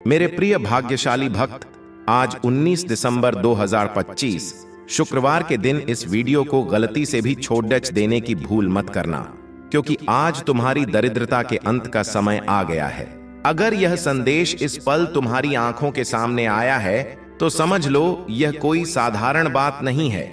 मेरे प्रिय भाग्यशाली भक्त, आज 19 दिसंबर 2025 शुक्रवार के दिन इस वीडियो को गलती से भी छोड़ देने की भूल मत करना, क्योंकि आज तुम्हारी दरिद्रता के अंत का समय आ गया है। अगर यह संदेश इस पल तुम्हारी आंखों के सामने आया है तो समझ लो यह कोई साधारण बात नहीं है।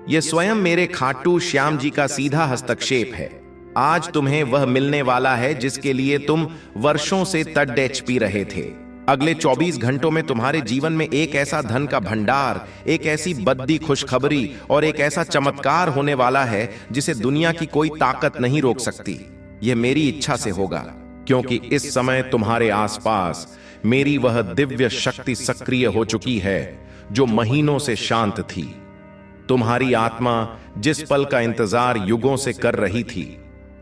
यह स्वयं मेरे खाटू श्याम जी का सीधा हस्तक्षेप है। आज तुम्हें वह मिलने वाला है जिसके लिए तुम वर्षों से तड़प पी रहे थे। अगले 24 घंटों में तुम्हारे जीवन में एक ऐसा धन का भंडार, एक ऐसी बद्दी खुशखबरी और एक ऐसा चमत्कार होने वाला है जिसे दुनिया की कोई ताकत नहीं रोक सकती। यह मेरी इच्छा से होगा, क्योंकि इस समय तुम्हारे आसपास मेरी वह दिव्य शक्ति सक्रिय हो चुकी है जो महीनों से शांत थी। तुम्हारी आत्मा जिस पल का इंतजार युगों से कर रही थी,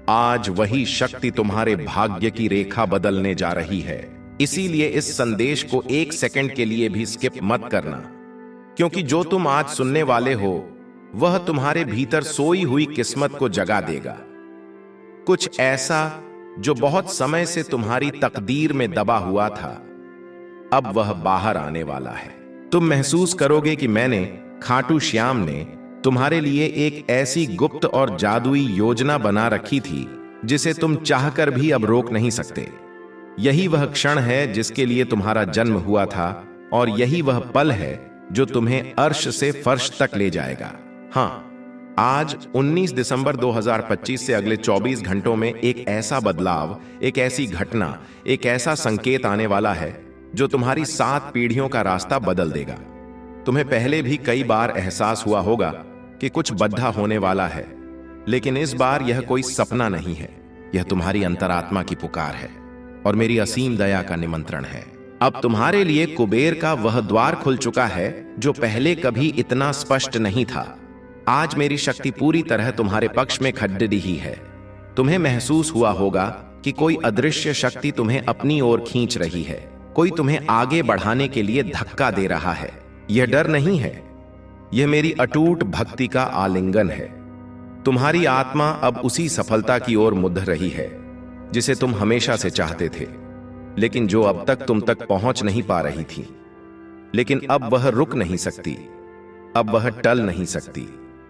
आज वही शक्ति तुम्हारे भाग्य की रेखा बदलने जा रही है। इसीलिए इस संदेश को एक सेकंड के लिए भी स्किप मत करना, क्योंकि जो तुम आज सुनने वाले हो वह तुम्हारे भीतर सोई हुई किस्मत को जगा देगा। कुछ ऐसा जो बहुत समय से तुम्हारी तकदीर में दबा हुआ था, अब वह बाहर आने वाला है। तुम महसूस करोगे कि मैंने, खाटू श्याम ने, तुम्हारे लिए एक ऐसी गुप्त और जादुई योजना बना रखी थी जिसे तुम चाहकर भी अब रोक नहीं सकते। यही वह क्षण है जिसके लिए तुम्हारा जन्म हुआ था, और यही वह पल है जो तुम्हें अर्श से फर्श तक ले जाएगा। हाँ, आज 19 दिसंबर 2025 से अगले 24 घंटों में एक ऐसा बदलाव, एक ऐसी घटना, एक ऐसा संकेत आने वाला है जो तुम्हारी 7 पीढ़ियों का रास्ता बदल देगा। तुम्हें पहले भी कई बार एहसास हुआ होगा कि कुछ बद्धा होने वाला है, लेकिन इस बार यह कोई सपना नहीं है, यह तुम्हारी अंतरात्मा की पुकार है और मेरी असीम दया का निमंत्रण है। अब तुम्हारे लिए कुबेर का वह द्वार खुल चुका है जो पहले कभी इतना स्पष्ट नहीं था। आज मेरी शक्ति पूरी तरह तुम्हारे पक्ष में खड़ी रही है। तुम्हें महसूस हुआ होगा कि कोई अदृश्य शक्ति तुम्हें अपनी ओर खींच रही है, कोई तुम्हें आगे बढ़ाने के लिए धक्का दे रहा है। यह डर नहीं है, यह मेरी अटूट भक्ति का आलिंगन है। तुम्हारी आत्मा अब उसी सफलता की ओर मुड़ रही है जिसे तुम हमेशा से चाहते थे, लेकिन जो अब तक तुम तक पहुंच नहीं पा रही थी। लेकिन अब वह रुक नहीं सकती, अब वह टल नहीं सकती।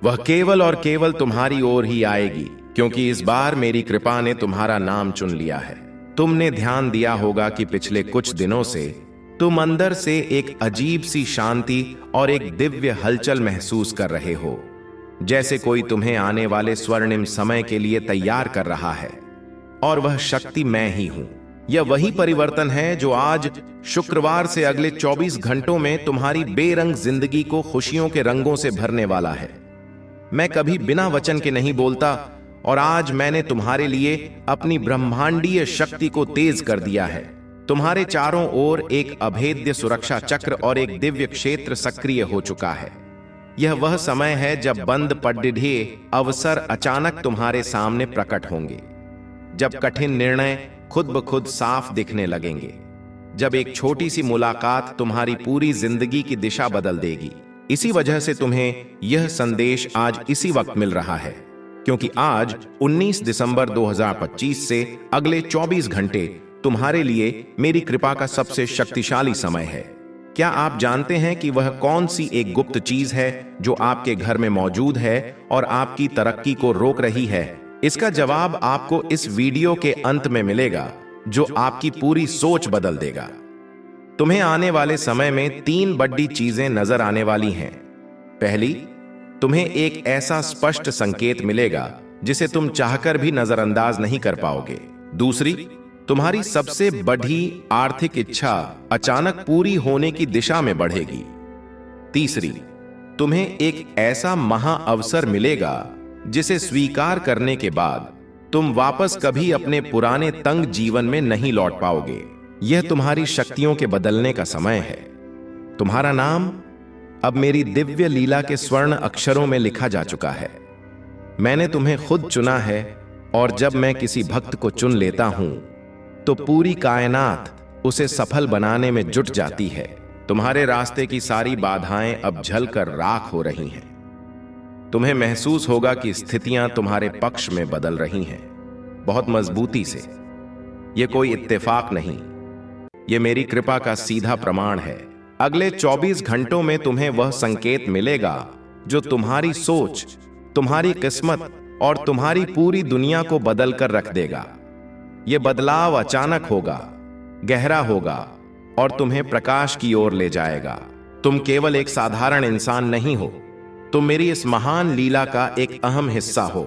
वह केवल और केवल तुम्हारी ओर ही आएगी, क्योंकि इस बार मेरी कृपा ने तुम्हारा नाम चुन लिया है। तुमने ध्यान दिया होगा कि पिछले कुछ दिनों से तुम अंदर से एक अजीब सी शांति और एक दिव्य हलचल महसूस कर रहे हो, जैसे कोई तुम्हें आने वाले स्वर्णिम समय के लिए तैयार कर रहा है। और वह शक्ति मैं ही हूं। यह वही परिवर्तन है जो आज शुक्रवार से अगले 24 घंटों में तुम्हारी बेरंग जिंदगी को खुशियों के रंगों से भरने वाला है। मैं कभी बिना वचन के नहीं बोलता, और आज मैंने तुम्हारे लिए अपनी ब्रह्मांडीय शक्ति को तेज कर दिया है। तुम्हारे चारों ओर एक अभेद्य सुरक्षा चक्र और एक दिव्य क्षेत्र सक्रिय हो चुका है। यह वह समय है जब बंद पड़े अवसर अचानक तुम्हारे सामने प्रकट होंगे, जब कठिन निर्णय खुद ब खुद साफ दिखने लगेंगे, जब एक छोटी सी मुलाकात तुम्हारी पूरी जिंदगी की दिशा बदल देगी। इसी वजह से तुम्हें यह संदेश आज इसी वक्त मिल रहा है, क्योंकि आज 19 दिसंबर 2025 से अगले 24 घंटे तुम्हारे लिए मेरी कृपा का सबसे शक्तिशाली समय है। क्या आप जानते हैं कि वह कौन सी एक गुप्त चीज है जो आपके घर में मौजूद है और आपकी तरक्की को रोक रही है? इसका जवाब आपको इस वीडियो के अंत में मिलेगा, जो आपकी पूरी सोच बदल देगा। तुम्हें आने वाले समय में 3 बड़ी चीजें नजर आने वाली हैं। पहली, तुम्हें एक ऐसा स्पष्ट संकेत मिलेगा जिसे तुम चाहकर भी नजरअंदाज नहीं कर पाओगे। दूसरी, तुम्हारी सबसे बड़ी आर्थिक इच्छा अचानक पूरी होने की दिशा में बढ़ेगी। तीसरी, तुम्हें एक ऐसा महा अवसर मिलेगा जिसे स्वीकार करने के बाद तुम वापस कभी अपने पुराने तंग जीवन में नहीं लौट पाओगे। यह तुम्हारी शक्तियों के बदलने का समय है। तुम्हारा नाम अब मेरी दिव्य लीला के स्वर्ण अक्षरों में लिखा जा चुका है। मैंने तुम्हें खुद चुना है, और जब मैं किसी भक्त को चुन लेता हूं तो पूरी कायनात उसे सफल बनाने में जुट जाती है। तुम्हारे रास्ते की सारी बाधाएं अब जलकर राख हो रही हैं। तुम्हें महसूस होगा कि स्थितियां तुम्हारे पक्ष में बदल रही हैं, बहुत मजबूती से। यह कोई इत्तेफाक नहीं, ये मेरी कृपा का सीधा प्रमाण है। अगले 24 घंटों में तुम्हें वह संकेत मिलेगा जो तुम्हारी सोच, तुम्हारी किस्मत और तुम्हारी पूरी दुनिया को बदल कर रख देगा। यह बदलाव अचानक होगा, गहरा होगा और तुम्हें प्रकाश की ओर ले जाएगा। तुम केवल एक साधारण इंसान नहीं हो, तुम मेरी इस महान लीला का एक अहम हिस्सा हो।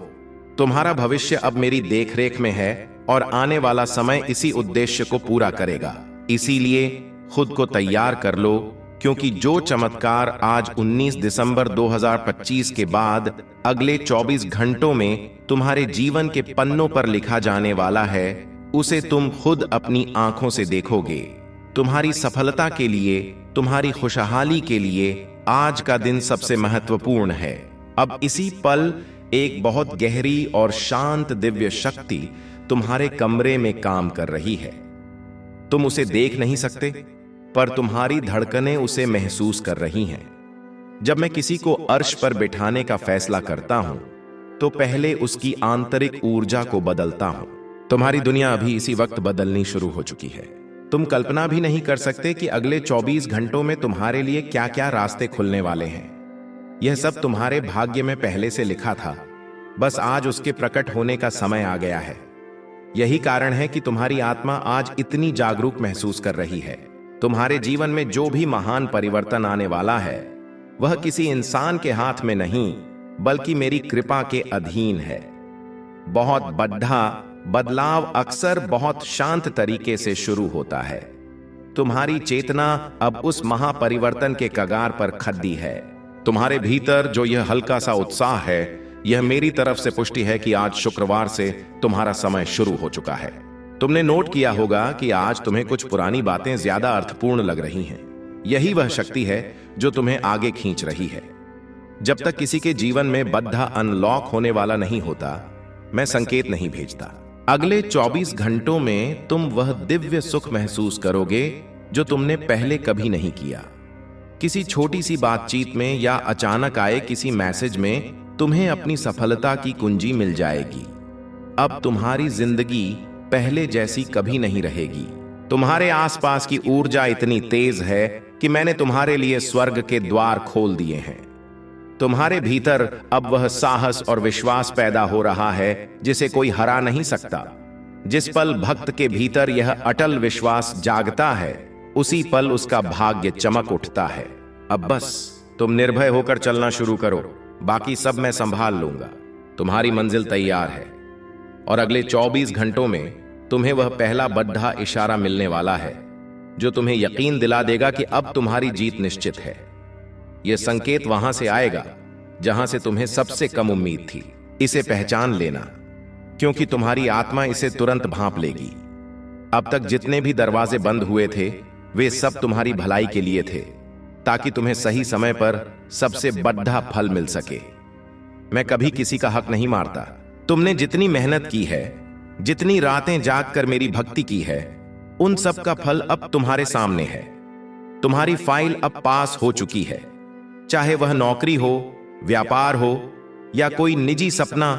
तुम्हारा भविष्य अब मेरी देखरेख में है और आने वाला समय इसी उद्देश्य को पूरा करेगा। इसीलिए खुद को तैयार कर लो, क्योंकि जो चमत्कार आज 19 दिसंबर 2025 के बाद अगले 24 घंटों में तुम्हारे जीवन के पन्नों पर लिखा जाने वाला है, उसे तुम खुद अपनी आंखों से देखोगे। तुम्हारी सफलता के लिए, तुम्हारी खुशहाली के लिए आज का दिन सबसे महत्वपूर्ण है। अब इसी पल एक बहुत गहरी और शांत दिव्य शक्ति तुम्हारे कमरे में काम कर रही है। तुम उसे देख नहीं सकते, पर तुम्हारी धड़कनें उसे महसूस कर रही हैं। जब मैं किसी को अर्श पर बिठाने का फैसला करता हूं, तो पहले उसकी आंतरिक ऊर्जा को बदलता हूं। तुम्हारी दुनिया अभी इसी वक्त बदलनी शुरू हो चुकी है। तुम कल्पना भी नहीं कर सकते कि अगले 24 घंटों में तुम्हारे लिए क्या क्या रास्ते खुलने वाले हैं। यह सब तुम्हारे भाग्य में पहले से लिखा था, बस आज उसके प्रकट होने का समय आ गया है। यही कारण है कि तुम्हारी आत्मा आज इतनी जागरूक महसूस कर रही है। तुम्हारे जीवन में जो भी महान परिवर्तन आने वाला है, वह किसी इंसान के हाथ में नहीं, बल्कि मेरी कृपा के अधीन है। बहुत बड़ा बदलाव अक्सर बहुत शांत तरीके से शुरू होता है। तुम्हारी चेतना अब उस महापरिवर्तन के कगार पर खड़ी है। तुम्हारे भीतर जो यह हल्का सा उत्साह है, यह मेरी तरफ से पुष्टि है कि आज शुक्रवार से तुम्हारा समय शुरू हो चुका है। तुमने नोट किया होगा कि आज तुम्हें कुछ पुरानी बातें ज्यादा अर्थपूर्ण लग रही हैं। यही वह शक्ति है जो तुम्हें आगे खींच रही है। जब तक किसी के जीवन में बद्धा अनलॉक होने वाला नहीं होता, मैं संकेत नहीं भेजता। अगले 24 घंटों में तुम वह दिव्य सुख महसूस करोगे जो तुमने पहले कभी नहीं किया। किसी छोटी सी बातचीत में या अचानक आए किसी मैसेज में तुम्हें अपनी सफलता की कुंजी मिल जाएगी। अब तुम्हारी जिंदगी पहले जैसी कभी नहीं रहेगी। तुम्हारे आसपास की ऊर्जा इतनी तेज है कि मैंने तुम्हारे लिए स्वर्ग के द्वार खोल दिए हैं। तुम्हारे भीतर अब वह साहस और विश्वास पैदा हो रहा है जिसे कोई हरा नहीं सकता। जिस पल भक्त के भीतर यह अटल विश्वास जागता है, उसी पल उसका भाग्य चमक उठता है। अब बस तुम निर्भय होकर चलना शुरू करो, बाकी सब मैं संभाल लूंगा। तुम्हारी मंजिल तैयार है और अगले 24 घंटों में तुम्हें वह पहला बड़ा इशारा मिलने वाला है जो तुम्हें यकीन दिला देगा कि अब तुम्हारी जीत निश्चित है। यह संकेत वहां से आएगा जहां से तुम्हें सबसे कम उम्मीद थी। इसे पहचान लेना, क्योंकि तुम्हारी आत्मा इसे तुरंत भांप लेगी। अब तक जितने भी दरवाजे बंद हुए थे, वे सब तुम्हारी भलाई के लिए थे, ताकि तुम्हें सही समय पर सबसे बड़ा फल मिल सके। मैं कभी किसी का हक नहीं मारता। तुमने जितनी मेहनत की है, जितनी रातें जागकर मेरी भक्ति की है, उन सब का फल अब तुम्हारे सामने है। तुम्हारी फाइल अब पास हो चुकी है। चाहे वह नौकरी हो, व्यापार हो या कोई निजी सपना,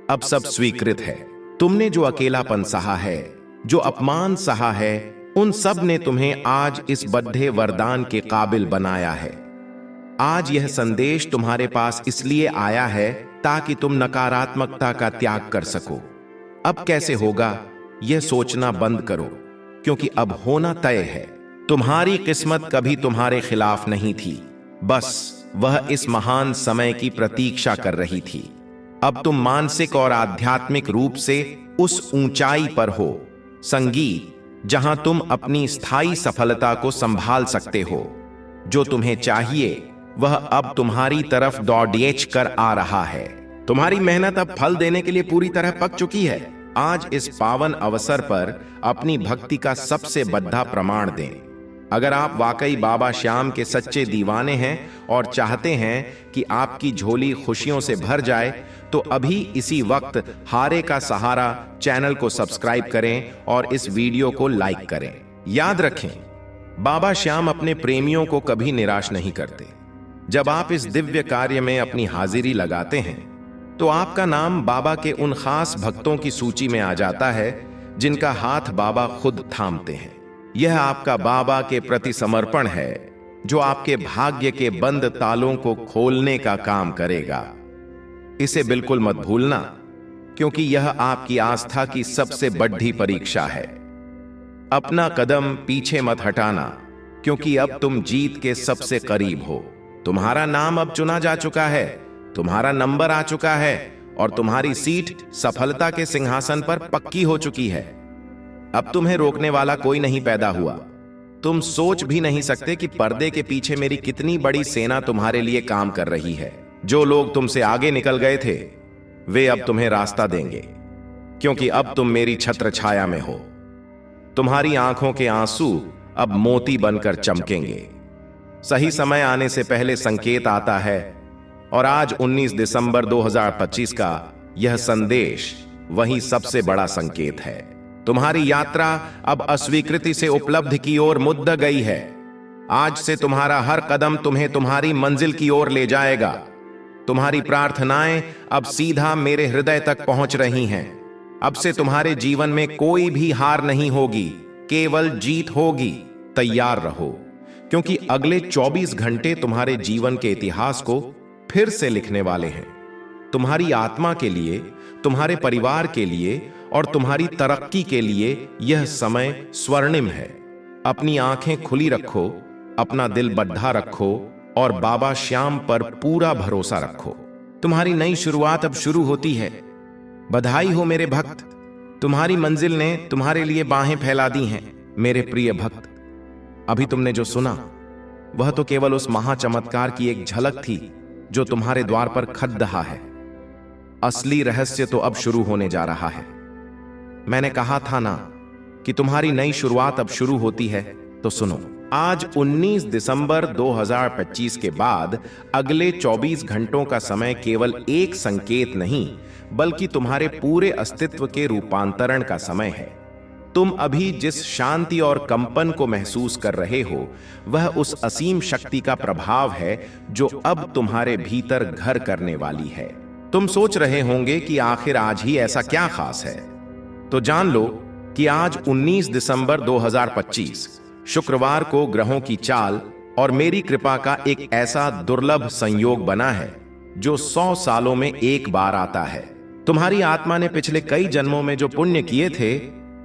अब सब स्वीकृत है। तुमने जो अकेलापन सहा है, जो अपमान सहा है, उन सब ने तुम्हें आज इस बड़े वरदान के काबिल बनाया है। आज यह संदेश तुम्हारे पास इसलिए आया है ताकि तुम नकारात्मकता का त्याग कर सको। अब कैसे होगा, यह सोचना बंद करो, क्योंकि अब होना तय है। तुम्हारी किस्मत कभी तुम्हारे खिलाफ नहीं थी, बस वह इस महान समय की प्रतीक्षा कर रही थी। अब तुम मानसिक और आध्यात्मिक रूप से उस ऊंचाई पर हो, संगीत जहां तुम अपनी स्थायी सफलता को संभाल सकते हो। जो तुम्हें चाहिए वह अब तुम्हारी तरफ दौड़ेच कर आ रहा है। तुम्हारी मेहनत अब फल देने के लिए पूरी तरह पक चुकी है। आज इस पावन अवसर पर अपनी भक्ति का सबसे बड़ा प्रमाण दें। अगर आप वाकई बाबा श्याम के सच्चे दीवाने हैं और चाहते हैं कि आपकी झोली खुशियों से भर जाए, तो अभी इसी वक्त हारे का सहारा चैनल को सब्सक्राइब करें और इस वीडियो को लाइक करें। याद रखें, बाबा श्याम अपने प्रेमियों को कभी निराश नहीं करते। जब आप इस दिव्य कार्य में अपनी हाजिरी लगाते हैं, तो आपका नाम बाबा के उन खास भक्तों की सूची में आ जाता है जिनका हाथ बाबा खुद थामते हैं। यह आपका बाबा के प्रति समर्पण है, जो आपके भाग्य के बंद तालों को खोलने का काम करेगा। इसे बिल्कुल मत भूलना, क्योंकि यह आपकी आस्था की सबसे बड़ी परीक्षा है। अपना कदम पीछे मत हटाना, क्योंकि अब तुम जीत के सबसे करीब हो। तुम्हारा नाम अब चुना जा चुका है, तुम्हारा नंबर आ चुका है और तुम्हारी सीट सफलता के सिंहासन पर पक्की हो चुकी है। अब तुम्हें रोकने वाला कोई नहीं पैदा हुआ। तुम सोच भी नहीं सकते कि पर्दे के पीछे मेरी कितनी बड़ी सेना तुम्हारे लिए काम कर रही है। जो लोग तुमसे आगे निकल गए थे, वे अब तुम्हें रास्ता देंगे, क्योंकि अब तुम मेरी छत्र छाया में हो। तुम्हारी आंखों के आंसू अब मोती बनकर चमकेंगे। सही समय आने से पहले संकेत आता है, और आज 19 दिसंबर 2025 का यह संदेश वही सबसे बड़ा संकेत है। तुम्हारी यात्रा अब अस्वीकृति से उपलब्धि की ओर मुद्द गई है। आज से तुम्हारा हर कदम तुम्हें तुम्हारी मंजिल की ओर ले जाएगा। तुम्हारी प्रार्थनाएं अब सीधा मेरे हृदय तक पहुंच रही हैं। अब से तुम्हारे जीवन में कोई भी हार नहीं होगी, केवल जीत होगी। तैयार रहो, क्योंकि अगले 24 घंटे तुम्हारे जीवन के इतिहास को फिर से लिखने वाले हैं। तुम्हारी आत्मा के लिए, तुम्हारे परिवार के लिए और तुम्हारी तरक्की के लिए यह समय स्वर्णिम है। अपनी आंखें खुली रखो, अपना दिल बड्ढा रखो और बाबा श्याम पर पूरा भरोसा रखो। तुम्हारी नई शुरुआत अब शुरू होती है। बधाई हो मेरे भक्त, तुम्हारी मंजिल ने तुम्हारे लिए बाहें फैला दी हैं। मेरे प्रिय भक्त, अभी तुमने जो सुना वह तो केवल उस महाचमत्कार की एक झलक थी जो तुम्हारे द्वार पर खद रहा है। असली रहस्य तो अब शुरू होने जा रहा है। मैंने कहा था ना कि तुम्हारी नई शुरुआत अब शुरू होती है, तो सुनो। आज 19 दिसंबर 2025 के बाद अगले 24 घंटों का समय केवल एक संकेत नहीं, बल्कि तुम्हारे पूरे अस्तित्व के रूपांतरण का समय है। तुम अभी जिस शांति और कंपन को महसूस कर रहे हो, वह उस असीम शक्ति का प्रभाव है जो अब तुम्हारे भीतर घर करने वाली है। तुम सोच रहे होंगे कि आखिर आज ही ऐसा क्या खास है, तो जान लो कि आज 19 दिसंबर 2025 शुक्रवार को ग्रहों की चाल और मेरी कृपा का एक ऐसा दुर्लभ संयोग बना है जो 100 सालों में एक बार आता है। तुम्हारी आत्मा ने पिछले कई जन्मों में जो पुण्य किए थे,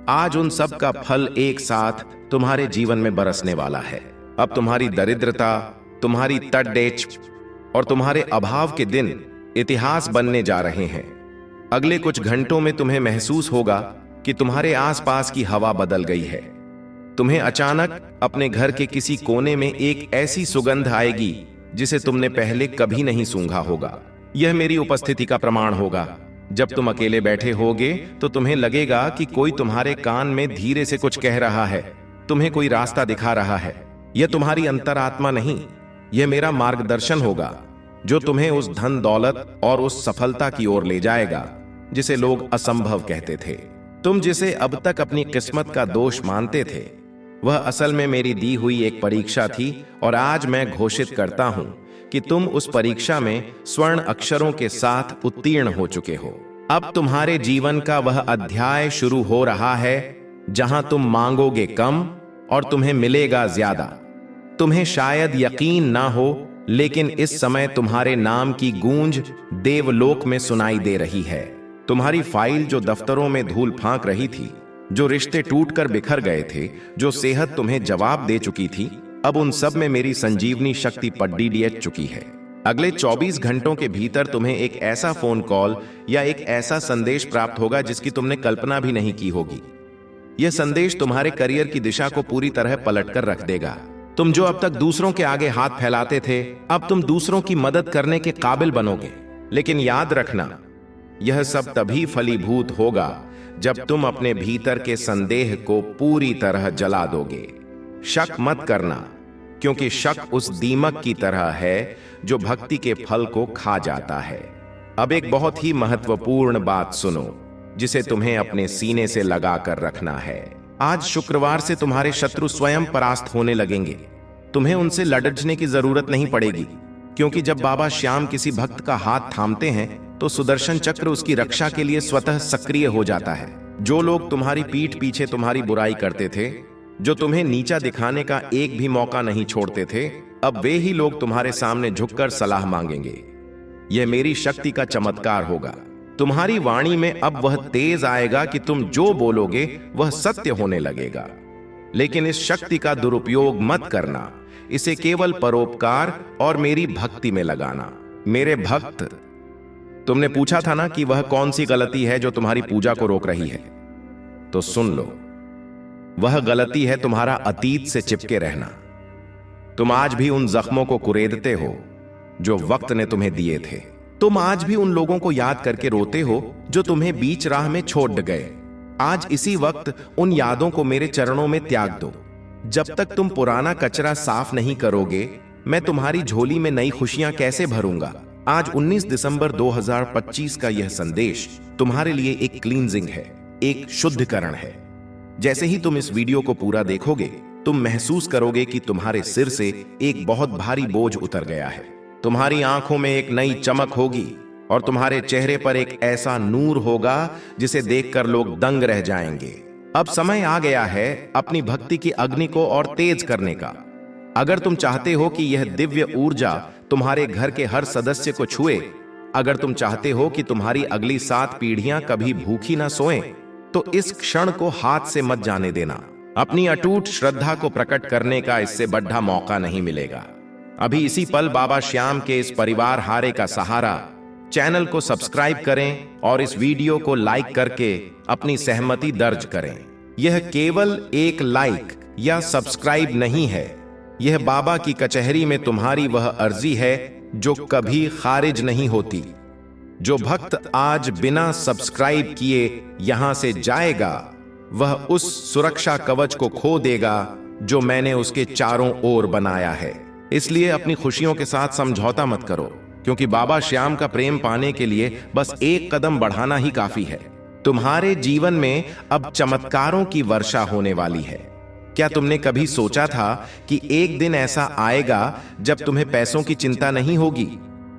आज उन सब का फल एक साथ तुम्हारे जीवन में बरसने वाला है। अब तुम्हारी दरिद्रता, तुम्हारी तड़डेच और तुम्हारे अभाव के दिन इतिहास बनने जा रहे हैं। अगले कुछ घंटों में तुम्हें महसूस होगा कि तुम्हारे आसपास की हवा बदल गई है। तुम्हें अचानक अपने घर के किसी कोने में एक ऐसी सुगंध आएगी जिसे तुमने पहले कभी नहीं सूंघा होगा। यह मेरी उपस्थिति का प्रमाण होगा। जब तुम अकेले बैठे होगे तो तुम्हें लगेगा कि कोई तुम्हारे कान में धीरे से कुछ कह रहा है, तुम्हें कोई रास्ता दिखा रहा है। यह तुम्हारी अंतरात्मा नहीं, यह मेरा मार्गदर्शन होगा जो तुम्हें उस धन दौलत और उस सफलता की ओर ले जाएगा जिसे लोग असंभव कहते थे। तुम जिसे अब तक अपनी किस्मत का दोष मानते थे, वह असल में मेरी दी हुई एक परीक्षा थी, और आज मैं घोषित करता हूं कि तुम उस परीक्षा में स्वर्ण अक्षरों के साथ उत्तीर्ण हो चुके हो। अब तुम्हारे जीवन का वह अध्याय शुरू हो रहा है जहां तुम मांगोगे कम और तुम्हें मिलेगा ज्यादा। तुम्हें शायद यकीन ना हो, लेकिन इस समय तुम्हारे नाम की गूंज देवलोक में सुनाई दे रही है। तुम्हारी फाइल जो दफ्तरों में धूल फांक रही थी, जो रिश्ते टूटकर बिखर गए थे, जो सेहत तुम्हें जवाब दे चुकी थी, अब उन सब में मेरी संजीवनी शक्ति पड्डी दिए चुकी है। अगले 24 घंटों के भीतर तुम्हें एक ऐसा फोन कॉल या एक ऐसा संदेश प्राप्त होगा जिसकी तुमने कल्पना भी नहीं की होगी। यह संदेश तुम्हारे करियर की दिशा को पूरी तरह पलटकर रख देगा। तुम जो अब तक दूसरों के आगे हाथ फैलाते थे, अब तुम दूसरों की मदद करने के काबिल बनोगे। लेकिन याद रखना, यह सब तभी फलीभूत होगा जब तुम अपने भीतर के संदेह को पूरी तरह जला दोगे। शक मत करना, क्योंकि शक उस दीमक की तरह है जो भक्ति के फल को खा जाता है। अब एक बहुत ही महत्वपूर्ण बात सुनो, जिसे तुम्हें अपने सीने से लगा कर रखना है। आज शुक्रवार से तुम्हारे शत्रु स्वयं परास्त होने लगेंगे। तुम्हें उनसे लड़ने की जरूरत नहीं पड़ेगी, क्योंकि जब बाबा श्याम किसी भक्त का हाथ थामते हैं तो सुदर्शन चक्र उसकी रक्षा के लिए स्वतः सक्रिय हो जाता है। जो लोग तुम्हारी पीठ पीछे तुम्हारी बुराई करते थे, जो तुम्हें नीचा दिखाने का एक भी मौका नहीं छोड़ते थे, अब वे ही लोग तुम्हारे सामने झुककर सलाह मांगेंगे। यह मेरी शक्ति का चमत्कार होगा। तुम्हारी वाणी में अब वह तेज आएगा कि तुम जो बोलोगे वह सत्य होने लगेगा। लेकिन इस शक्ति का दुरुपयोग मत करना, इसे केवल परोपकार और मेरी भक्ति में लगाना। मेरे भक्त, तुमने पूछा था ना कि वह कौन सी गलती है जो तुम्हारी पूजा को रोक रही है, तो सुन लो। वह गलती है तुम्हारा अतीत से चिपके रहना। तुम आज भी उन जख्मों को कुरेदते हो जो वक्त ने तुम्हें दिए थे। तुम आज भी उन लोगों को याद करके रोते हो जो तुम्हें बीच राह में छोड़ गए। आज इसी वक्त उन यादों को मेरे चरणों में त्याग दो। जब तक तुम पुराना कचरा साफ नहीं करोगे, मैं तुम्हारी झोली में नई खुशियां कैसे भरूंगा। आज 19 दिसंबर 2025 का यह संदेश तुम्हारे लिए एक क्लींजिंग है, एक शुद्धिकरण है। जैसे ही तुम इस वीडियो को पूरा देखोगे, तुम महसूस करोगे कि तुम्हारे सिर से एक बहुत भारी बोझ उतर गया है। तुम्हारी आंखों में एक नई चमक होगी और तुम्हारे चेहरे पर एक ऐसा नूर होगा जिसे देखकर लोग दंग रह जाएंगे। अब समय आ गया है अपनी भक्ति की अग्नि को और तेज करने का। अगर तुम चाहते हो कि यह दिव्य ऊर्जा तुम्हारे घर के हर सदस्य को छुए, अगर तुम चाहते हो कि तुम्हारी अगली 7 पीढ़ियां कभी भूखी ना सोएं, तो इस क्षण को हाथ से मत जाने देना। अपनी अटूट श्रद्धा को प्रकट करने का इससे बड़ा मौका नहीं मिलेगा। अभी इसी पल बाबा श्याम के इस परिवार हारे का सहारा चैनल को सब्सक्राइब करें और इस वीडियो को लाइक करके अपनी सहमति दर्ज करें। यह केवल एक लाइक या सब्सक्राइब नहीं है, यह बाबा की कचहरी में तुम्हारी वह अर्जी है जो कभी खारिज नहीं होती। जो भक्त आज बिना सब्सक्राइब किए यहां से जाएगा, वह उस सुरक्षा कवच को खो देगा जो मैंने उसके चारों ओर बनाया है। इसलिए अपनी खुशियों के साथ समझौता मत करो, क्योंकि बाबा श्याम का प्रेम पाने के लिए बस एक कदम बढ़ाना ही काफी है। तुम्हारे जीवन में अब चमत्कारों की वर्षा होने वाली है। क्या तुमने कभी सोचा था कि एक दिन ऐसा आएगा जब तुम्हें पैसों की चिंता नहीं होगी?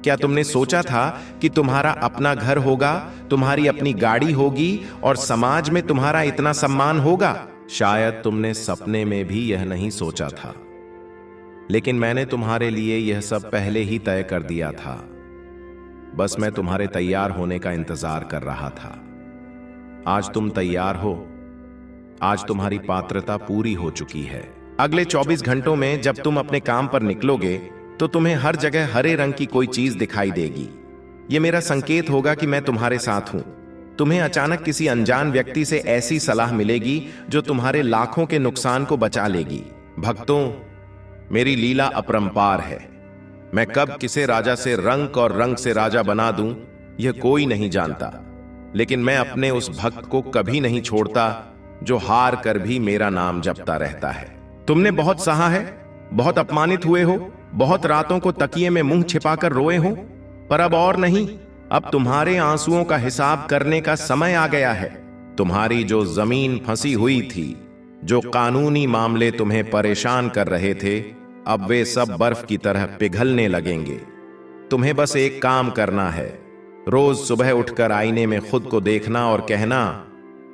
क्या तुमने सोचा था कि तुम्हारा अपना घर होगा, तुम्हारी अपनी गाड़ी होगी और समाज में तुम्हारा इतना सम्मान होगा? शायद तुमने सपने में भी यह नहीं सोचा था, लेकिन मैंने तुम्हारे लिए यह सब पहले ही तय कर दिया था। बस मैं तुम्हारे तैयार होने का इंतजार कर रहा था। आज तुम तैयार हो। आज तुम्हारी पात्रता पूरी हो चुकी है। अगले 24 घंटों में जब तुम अपने काम पर निकलोगे तो तुम्हें हर जगह हरे रंग की कोई चीज दिखाई देगी। यह मेरा संकेत होगा कि मैं तुम्हारे साथ हूं। तुम्हें अचानक किसी अनजान व्यक्ति से ऐसी सलाह मिलेगी जो तुम्हारे लाखों के नुकसान को बचा लेगी। भक्तों, मेरी लीला अपरंपार है। मैं कब किसे राजा से रंक और रंग से राजा बना दूं, यह कोई नहीं जानता। लेकिन मैं अपने उस भक्त को कभी नहीं छोड़ता जो हार कर भी मेरा नाम जपता रहता है। तुमने बहुत सहा है, बहुत अपमानित हुए हो, बहुत रातों को तकिए में मुंह छिपाकर रोए हो, पर अब और नहीं। अब तुम्हारे आंसुओं का हिसाब करने का समय आ गया है। तुम्हारी जो जमीन फंसी हुई थी, जो कानूनी मामले तुम्हें परेशान कर रहे थे, अब वे सब बर्फ की तरह पिघलने लगेंगे। तुम्हें बस एक काम करना है, रोज सुबह उठकर आईने में खुद को देखना और कहना,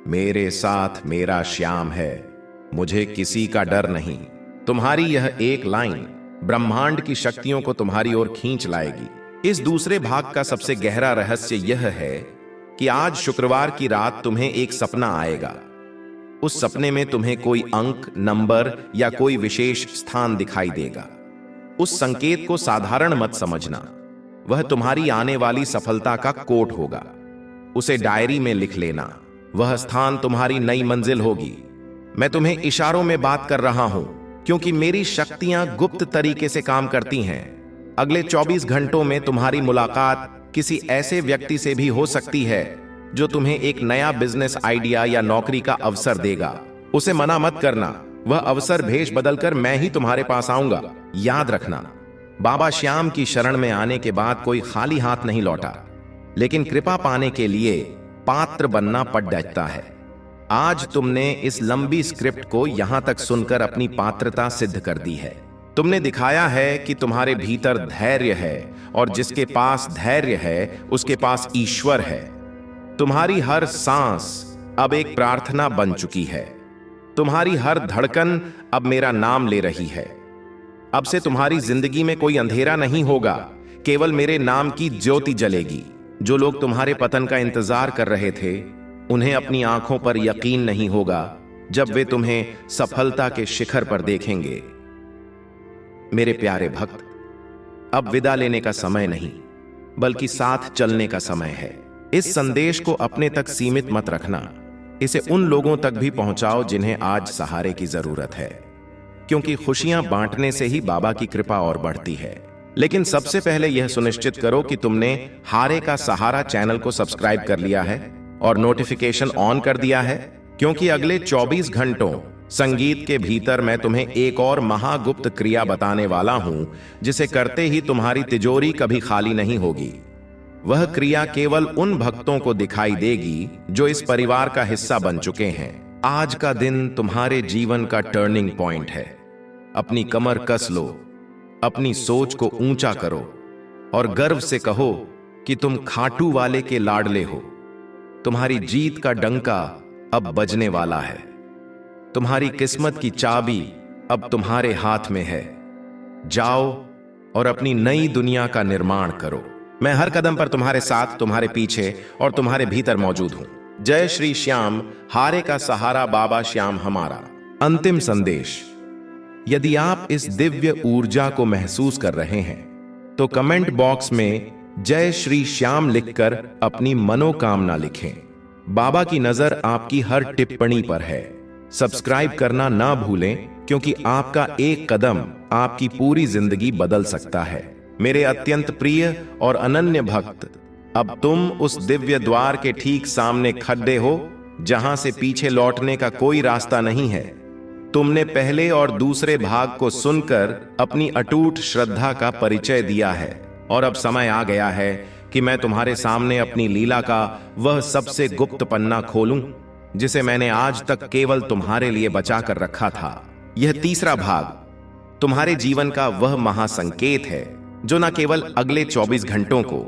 मेरे साथ मेरा श्याम है, मुझे किसी का डर नहीं। तुम्हारी यह एक लाइन ब्रह्मांड की शक्तियों को तुम्हारी ओर खींच लाएगी। इस दूसरे भाग का सबसे गहरा रहस्य यह है कि आज शुक्रवार की रात तुम्हें एक सपना आएगा। उस सपने में तुम्हें कोई अंक, नंबर या कोई विशेष स्थान दिखाई देगा। उस संकेत को साधारण मत समझना, वह तुम्हारी आने वाली सफलता का कोड होगा। उसे डायरी में लिख लेना। वह स्थान तुम्हारी नई मंजिल होगी। मैं तुम्हें इशारों में बात कर रहा हूं, क्योंकि मेरी शक्तियां गुप्त तरीके से काम करती हैं। अगले 24 घंटों में तुम्हारी मुलाकात किसी ऐसे व्यक्ति से भी हो सकती है जो तुम्हें एक नया बिजनेस आइडिया या नौकरी का अवसर देगा। उसे मना मत करना। वह अवसर भेष बदलकर मैं ही तुम्हारे पास आऊंगा। याद रखना, बाबा श्याम की शरण में आने के बाद कोई खाली हाथ नहीं लौटा, लेकिन कृपा पाने के लिए पात्र बनना पड़ जाता है। आज तुमने इस लंबी स्क्रिप्ट को यहां तक सुनकर अपनी पात्रता सिद्ध कर दी है। तुमने दिखाया है कि तुम्हारे भीतर धैर्य है, और जिसके पास धैर्य है उसके पास ईश्वर है। तुम्हारी हर सांस अब एक प्रार्थना बन चुकी है। तुम्हारी हर धड़कन अब मेरा नाम ले रही है। अब से तुम्हारी जिंदगी में कोई अंधेरा नहीं होगा, केवल मेरे नाम की ज्योति जलेगी। जो लोग तुम्हारे पतन का इंतजार कर रहे थे, उन्हें अपनी आंखों पर यकीन नहीं होगा जब वे तुम्हें सफलता के शिखर पर देखेंगे। मेरे प्यारे भक्त, अब विदा लेने का समय नहीं, बल्कि साथ चलने का समय है। इस संदेश को अपने तक सीमित मत रखना, इसे उन लोगों तक भी पहुंचाओ जिन्हें आज सहारे की जरूरत है, क्योंकि खुशियां बांटने से ही बाबा की कृपा और बढ़ती है। लेकिन सबसे पहले यह सुनिश्चित करो कि तुमने हारे का सहारा चैनल को सब्सक्राइब कर लिया है और नोटिफिकेशन ऑन कर दिया है, क्योंकि अगले 24 घंटों संगीत के भीतर मैं तुम्हें एक और महागुप्त क्रिया बताने वाला हूं, जिसे करते ही तुम्हारी तिजोरी कभी खाली नहीं होगी। वह क्रिया केवल उन भक्तों को दिखाई देगी जो इस परिवार का हिस्सा बन चुके हैं। आज का दिन तुम्हारे जीवन का टर्निंग पॉइंट है। अपनी कमर कस लो, अपनी सोच को ऊंचा करो और गर्व से कहो कि तुम खाटू वाले के लाडले हो। तुम्हारी जीत का डंका अब बजने वाला है। तुम्हारी किस्मत की चाबी अब तुम्हारे हाथ में है। जाओ और अपनी नई दुनिया का निर्माण करो। मैं हर कदम पर तुम्हारे साथ, तुम्हारे पीछे और तुम्हारे भीतर मौजूद हूं। जय श्री श्याम, हारे का सहारा बाबा श्याम हमारा। अंतिम संदेश, यदि आप इस दिव्य ऊर्जा को महसूस कर रहे हैं तो कमेंट बॉक्स में जय श्री श्याम लिखकर अपनी मनोकामना लिखें। बाबा की नजर आपकी हर टिप्पणी पर है। सब्सक्राइब करना ना भूलें, क्योंकि आपका एक कदम आपकी पूरी जिंदगी बदल सकता है। मेरे अत्यंत प्रिय और अनन्य भक्त, अब तुम उस दिव्य द्वार के ठीक सामने खड़े हो जहां से पीछे लौटने का कोई रास्ता नहीं है। तुमने पहले और दूसरे भाग को सुनकर अपनी अटूट श्रद्धा का परिचय दिया है, और अब समय आ गया है कि मैं तुम्हारे सामने अपनी लीला का वह सबसे गुप्त पन्ना खोलूं, जिसे मैंने आज तक केवल तुम्हारे लिए बचा कर रखा था। यह तीसरा भाग तुम्हारे जीवन का वह महासंकेत है जो न केवल अगले 24 घंटों को,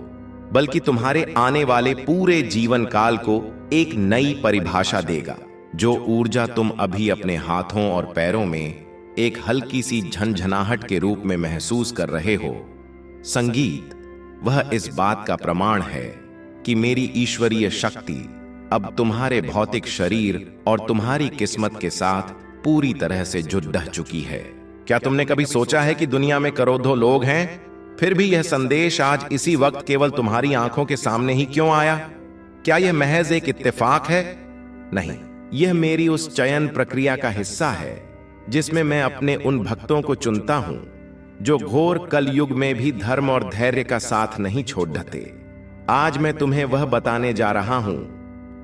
बल्कि तुम्हारे आने वाले पूरे जीवन काल को एक नई परिभाषा देगा। जो ऊर्जा तुम अभी अपने हाथों और पैरों में एक हल्की सी झनझनाहट के रूप में महसूस कर रहे हो, संगीत वह इस बात का प्रमाण है कि मेरी ईश्वरीय शक्ति अब तुम्हारे भौतिक शरीर और तुम्हारी किस्मत के साथ पूरी तरह से जुड़ चुकी है। क्या तुमने कभी सोचा है कि दुनिया में करोड़ों लोग हैं, फिर भी यह संदेश आज इसी वक्त केवल तुम्हारी आंखों के सामने ही क्यों आया? क्या यह महज एक इत्तेफाक है? नहीं, यह मेरी उस चयन प्रक्रिया का हिस्सा है जिसमें मैं अपने उन भक्तों को चुनता हूं जो घोर कलयुग में भी धर्म और धैर्य का साथ नहीं छोड़ते। आज मैं तुम्हें वह बताने जा रहा हूं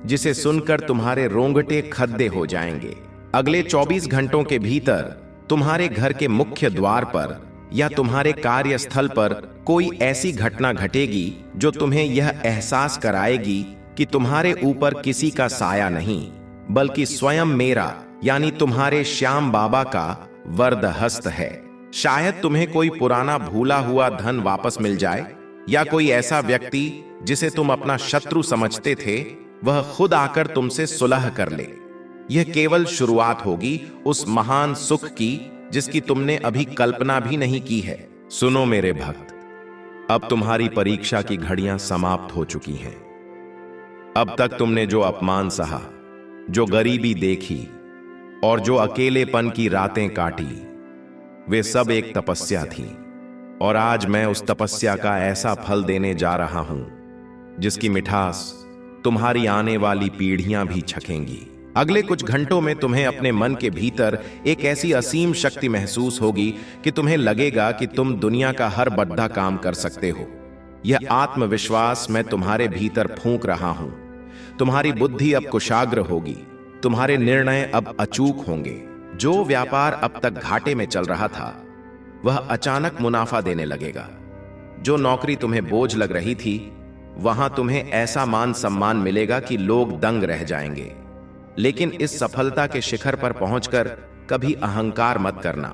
जिसे सुनकर तुम्हारे रोंगटे खड़े हो जाएंगे। अगले 24 घंटों के भीतर तुम्हारे घर के मुख्य द्वार पर या तुम्हारे कार्यस्थल पर कोई ऐसी घटना घटेगी जो तुम्हें यह एहसास कराएगी कि तुम्हारे ऊपर किसी का साया नहीं, बल्कि स्वयं मेरा यानी तुम्हारे श्याम बाबा का वरद हस्त है। शायद तुम्हें कोई पुराना भूला हुआ धन वापस मिल जाए, या कोई ऐसा व्यक्ति जिसे तुम अपना शत्रु समझते थे वह खुद आकर तुमसे सुलह कर ले। यह केवल शुरुआत होगी उस महान सुख की जिसकी तुमने अभी कल्पना भी नहीं की है। सुनो मेरे भक्त, अब तुम्हारी परीक्षा की घड़ियां समाप्त हो चुकी हैं। अब तक तुमने जो अपमान सहा, जो गरीबी देखी और जो अकेलेपन की रातें काटी, वे सब एक तपस्या थी। और आज मैं उस तपस्या का ऐसा फल देने जा रहा हूं जिसकी मिठास तुम्हारी आने वाली पीढ़ियां भी चखेंगी। अगले कुछ घंटों में तुम्हें अपने मन के भीतर एक ऐसी असीम शक्ति महसूस होगी कि तुम्हें लगेगा कि तुम दुनिया का हर बड़ा काम कर सकते हो। यह आत्मविश्वास मैं तुम्हारे भीतर फूंक रहा हूं। तुम्हारी बुद्धि अब कुशाग्र होगी, तुम्हारे निर्णय अब अचूक होंगे। जो व्यापार अब तक घाटे में चल रहा था वह अचानक मुनाफा देने लगेगा। जो नौकरी तुम्हें बोझ लग रही थी, वहां तुम्हें ऐसा मान सम्मान मिलेगा कि लोग दंग रह जाएंगे। लेकिन इस सफलता के शिखर पर पहुंचकर कभी अहंकार मत करना,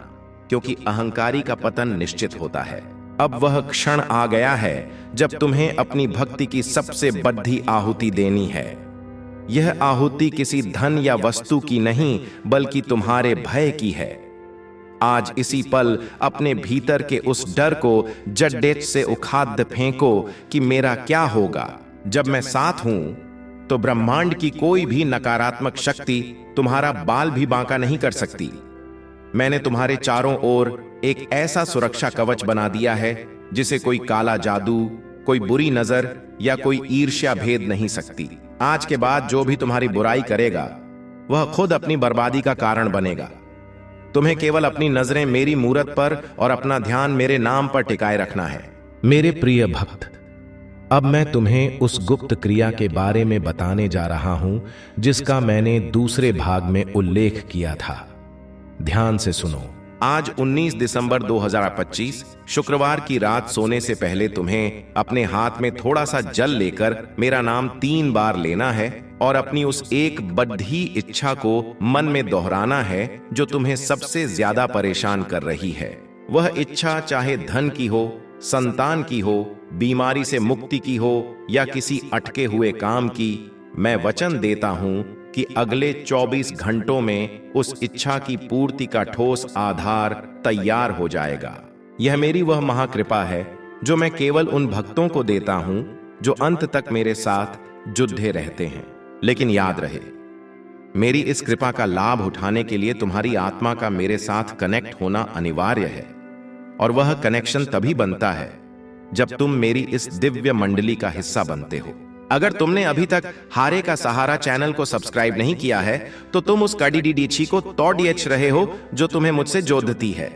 क्योंकि अहंकारी का पतन निश्चित होता है। अब वह क्षण आ गया है जब तुम्हें अपनी भक्ति की सबसे बड़ी आहुति देनी है। यह आहुति किसी धन या वस्तु की नहीं, बल्कि तुम्हारे भय की है। आज इसी पल अपने भीतर के उस डर को जड्डेच से उखाड़ फेंको कि मेरा क्या होगा जब मैं साथ हूं, तो ब्रह्मांड की कोई भी नकारात्मक शक्ति तुम्हारा बाल भी बांका नहीं कर सकती। मैंने तुम्हारे चारों ओर एक ऐसा सुरक्षा कवच बना दिया है जिसे कोई काला जादू, कोई बुरी नजर या कोई ईर्ष्या भेद नहीं सकती। आज के बाद जो भी तुम्हारी बुराई करेगा वह खुद अपनी बर्बादी का कारण बनेगा। तुम्हें केवल अपनी नजरें मेरी मूरत पर और अपना ध्यान मेरे नाम पर टिकाए रखना है। मेरे प्रिय भक्त, अब मैं तुम्हें उस गुप्त क्रिया के बारे में बताने जा रहा हूं जिसका मैंने दूसरे भाग में उल्लेख किया था। ध्यान से सुनो। आज 19 दिसंबर 2025 शुक्रवार की रात सोने से पहले तुम्हें अपने हाथ में थोड़ा सा जल लेकर मेरा नाम 3 बार लेना है और अपनी उस एक बद्धी इच्छा को मन में दोहराना है जो तुम्हें सबसे ज्यादा परेशान कर रही है। वह इच्छा चाहे धन की हो, संतान की हो, बीमारी से मुक्ति की हो या किसी अटके हुए काम की, मैं वचन देता हूं कि अगले 24 घंटों में उस इच्छा की पूर्ति का ठोस आधार तैयार हो जाएगा। यह मेरी वह महाकृपा है जो मैं केवल उन भक्तों को देता हूं जो अंत तक मेरे साथ जुड़े रहते हैं। लेकिन याद रहे, मेरी इस कृपा का लाभ उठाने के लिए तुम्हारी आत्मा का मेरे साथ कनेक्ट होना अनिवार्य है, और वह कनेक्शन तभी बनता है जब तुम मेरी इस दिव्य मंडली का हिस्सा बनते हो। अगर तुमने अभी तक हारे का सहारा चैनल को सब्सक्राइब नहीं किया है तो तुम उस कड़ी को तोड़ रहे हो जो तुम्हें मुझसे जोड़ती है।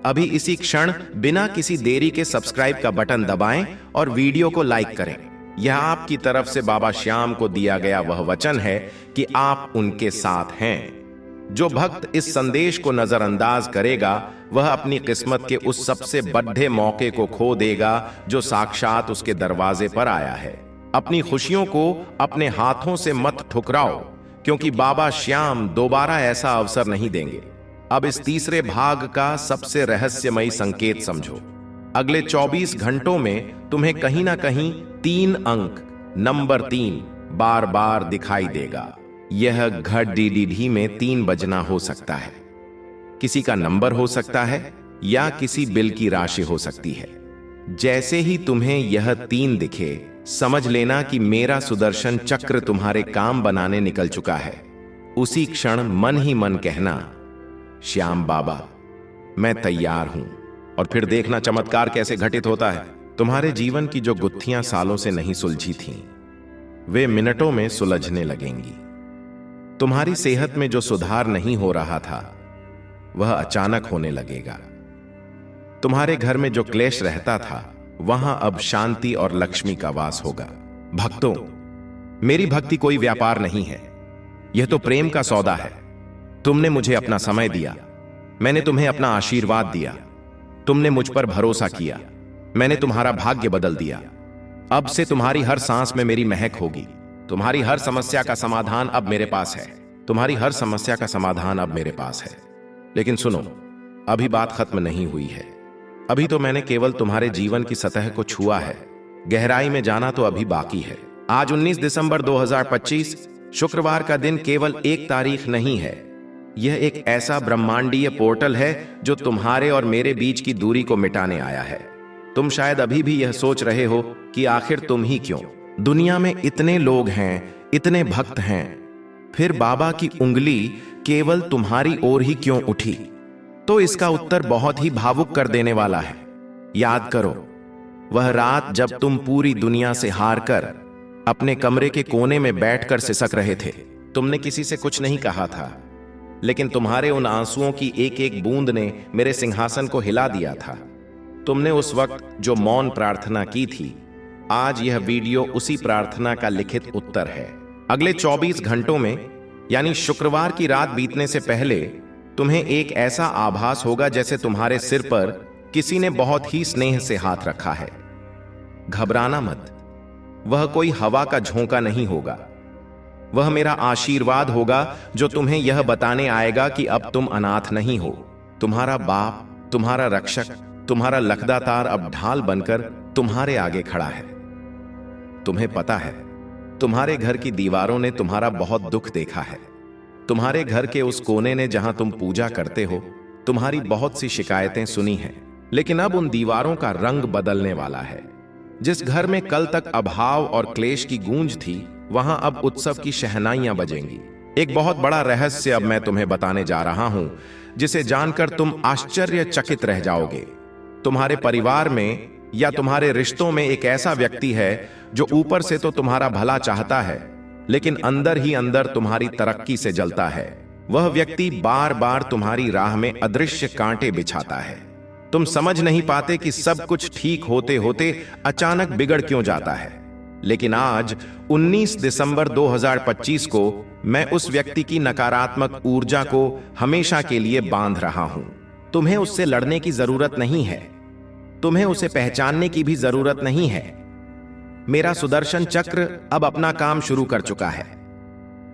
अभी इसी क्षण बिना किसी देरी के सब्सक्राइब का बटन दबाएं और वीडियो को लाइक करें। यह आपकी तरफ से बाबा श्याम को दिया गया वह वचन है कि आप उनके साथ हैं। जो भक्त इस संदेश को नजरअंदाज करेगा वह अपनी किस्मत के उस सबसे बड़े मौके को खो देगा जो साक्षात उसके दरवाजे पर आया है। अपनी खुशियों को अपने हाथों से मत ठुकराओ, क्योंकि बाबा श्याम दोबारा ऐसा अवसर नहीं देंगे। अब इस तीसरे भाग का सबसे रहस्यमयी संकेत समझो। अगले 24 घंटों में तुम्हें कहीं ना कहीं 3 अंक, नंबर 3 बार बार दिखाई देगा। यह घड़ी में 3 बजना हो सकता है, किसी का नंबर हो सकता है या किसी बिल की राशि हो सकती है। जैसे ही तुम्हें यह 3 दिखे, समझ लेना कि मेरा सुदर्शन चक्र तुम्हारे काम बनाने निकल चुका है। उसी क्षण मन ही मन कहना, श्याम बाबा मैं तैयार हूं, और फिर देखना चमत्कार कैसे घटित होता है। तुम्हारे जीवन की जो गुत्थियां सालों से नहीं सुलझी थीं, वे मिनटों में सुलझने लगेंगी। तुम्हारी सेहत में जो सुधार नहीं हो रहा था वह अचानक होने लगेगा। तुम्हारे घर में जो क्लेश रहता था वहां अब शांति और लक्ष्मी का वास होगा। भक्तों, मेरी भक्ति कोई व्यापार नहीं है, यह तो प्रेम का सौदा है। तुमने मुझे अपना समय दिया, मैंने तुम्हें अपना आशीर्वाद दिया, तुमने मुझ पर भरोसा किया, मैंने तुम्हारा भाग्य बदल दिया। अब से तुम्हारी हर सांस में मेरी महक होगी। तुम्हारी हर समस्या का समाधान अब मेरे पास है। तुम्हारी हर समस्या का समाधान अब मेरे पास है। लेकिन सुनो, अभी बात खत्म नहीं हुई है। अभी तो मैंने केवल तुम्हारे जीवन की सतह को छुआ है, गहराई में जाना तो अभी बाकी है। आज 19 दिसंबर 2025 शुक्रवार का दिन केवल एक तारीख नहीं है, यह एक ऐसा ब्रह्मांडीय पोर्टल है जो तुम्हारे और मेरे बीच की दूरी को मिटाने आया है। तुम शायद अभी भी यह सोच रहे हो कि आखिर तुम ही क्यों? दुनिया में इतने लोग हैं, इतने भक्त हैं, फिर बाबा की उंगली केवल तुम्हारी ओर ही क्यों उठी? तो इसका उत्तर बहुत ही भावुक कर देने वाला है। याद करो, वह रात जब तुम पूरी दुनिया से हारकर अपने कमरे के कोने में बैठकर सिसक रहे थे। तुमने किसी से कुछ नहीं कहा था, लेकिन तुम्हारे उन आंसुओं की एक एक बूंद ने मेरे सिंहासन को हिला दिया था। तुमने उस वक्त जो मौन प्रार्थना की थी, आज यह वीडियो उसी प्रार्थना का लिखित उत्तर है। अगले 24 घंटों में, यानी शुक्रवार की रात बीतने से पहले, तुम्हें एक ऐसा आभास होगा जैसे तुम्हारे सिर पर किसी ने बहुत ही स्नेह से हाथ रखा है। घबराना मत, वह कोई हवा का झोंका नहीं होगा। वह मेरा आशीर्वाद होगा जो तुम्हें यह बताने आएगा कि अब तुम अनाथ नहीं हो। तुम्हारा बाप, तुम्हारा रक्षक, तुम्हारा लखदातार अब ढाल बनकर तुम्हारे आगे खड़ा है। तुम्हें पता है, तुम्हारे घर की दीवारों ने तुम्हारा बहुत दुख देखा है। तुम्हारे घर के उस कोने ने जहां तुम पूजा करते हो तुम्हारी बहुत सी शिकायतें सुनी हैं। लेकिन अब उन दीवारों का रंग बदलने वाला है। जिस घर में कल तक अभाव और क्लेश की गूंज थी वहां अब उत्सव की शहनाइयां बजेंगी। एक बहुत बड़ा रहस्य अब मैं तुम्हें बताने जा रहा हूं, जिसे जानकर तुम आश्चर्यचकित रह जाओगे। तुम्हारे परिवार में या तुम्हारे रिश्तों में एक ऐसा व्यक्ति है जो ऊपर से तो तुम्हारा भला चाहता है, लेकिन अंदर ही अंदर तुम्हारी तरक्की से जलता है। वह व्यक्ति बार बार तुम्हारी राह में अदृश्य कांटे बिछाता है। तुम समझ नहीं पाते कि सब कुछ ठीक होते होते अचानक बिगड़ क्यों जाता है। लेकिन आज 19 दिसंबर 2025 को मैं उस व्यक्ति की नकारात्मक ऊर्जा को हमेशा के लिए बांध रहा हूं। तुम्हें उससे लड़ने की जरूरत नहीं है, तुम्हें उसे पहचानने की भी जरूरत नहीं है। मेरा सुदर्शन चक्र अब अपना काम शुरू कर चुका है।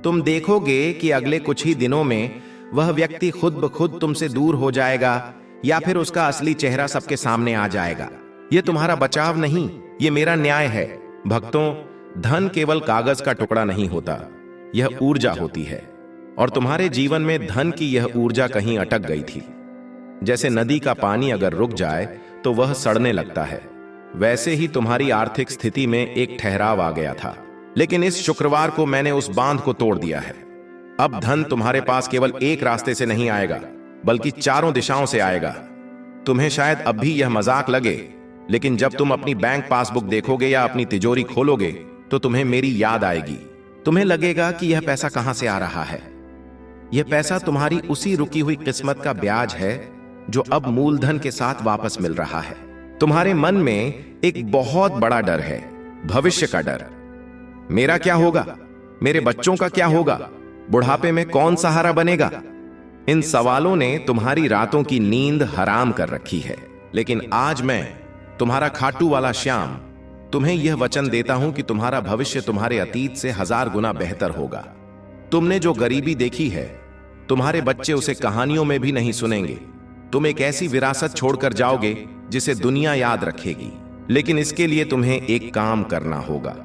तुम देखोगे कि अगले कुछ ही दिनों में वह व्यक्ति खुद ब खुद तुमसे दूर हो जाएगा या फिर उसका असली चेहरा सबके सामने आ जाएगा। यह तुम्हारा बचाव नहीं, यह मेरा न्याय है। भक्तों, धन केवल कागज का टुकड़ा नहीं होता, यह ऊर्जा होती है। और तुम्हारे जीवन में धन की यह ऊर्जा कहीं अटक गई थी। जैसे नदी का पानी अगर रुक जाए तो वह सड़ने लगता है, वैसे ही तुम्हारी आर्थिक स्थिति में एक ठहराव आ गया था। लेकिन इस शुक्रवार को मैंने उस बांध को तोड़ दिया है। अब धन तुम्हारे पास केवल एक रास्ते से नहीं आएगा, बल्कि चारों दिशाओं से आएगा। तुम्हें शायद अब भी यह मजाक लगे, लेकिन जब तुम अपनी बैंक पासबुक देखोगे या अपनी तिजोरी खोलोगे तो तुम्हें मेरी याद आएगी। तुम्हें लगेगा कि यह पैसा कहां से आ रहा है। यह पैसा तुम्हारी उसी रुकी हुई किस्मत का ब्याज है जो अब मूलधन के साथ वापस मिल रहा है। तुम्हारे मन में एक बहुत बड़ा डर है, भविष्य का डर। मेरा क्या होगा, मेरे बच्चों का क्या होगा, बुढ़ापे में कौन सहारा बनेगा। इन सवालों ने तुम्हारी रातों की नींद हराम कर रखी है। लेकिन आज मैं, तुम्हारा खाटू वाला श्याम, तुम्हें यह वचन देता हूं कि तुम्हारा भविष्य तुम्हारे अतीत से 1000 गुना बेहतर होगा। तुमने जो गरीबी देखी है, तुम्हारे बच्चे उसे कहानियों में भी नहीं सुनेंगे। तुम एक ऐसी विरासत छोड़कर जाओगे जिसे दुनिया याद रखेगी। लेकिन इसके लिए तुम्हें एक काम करना होगा।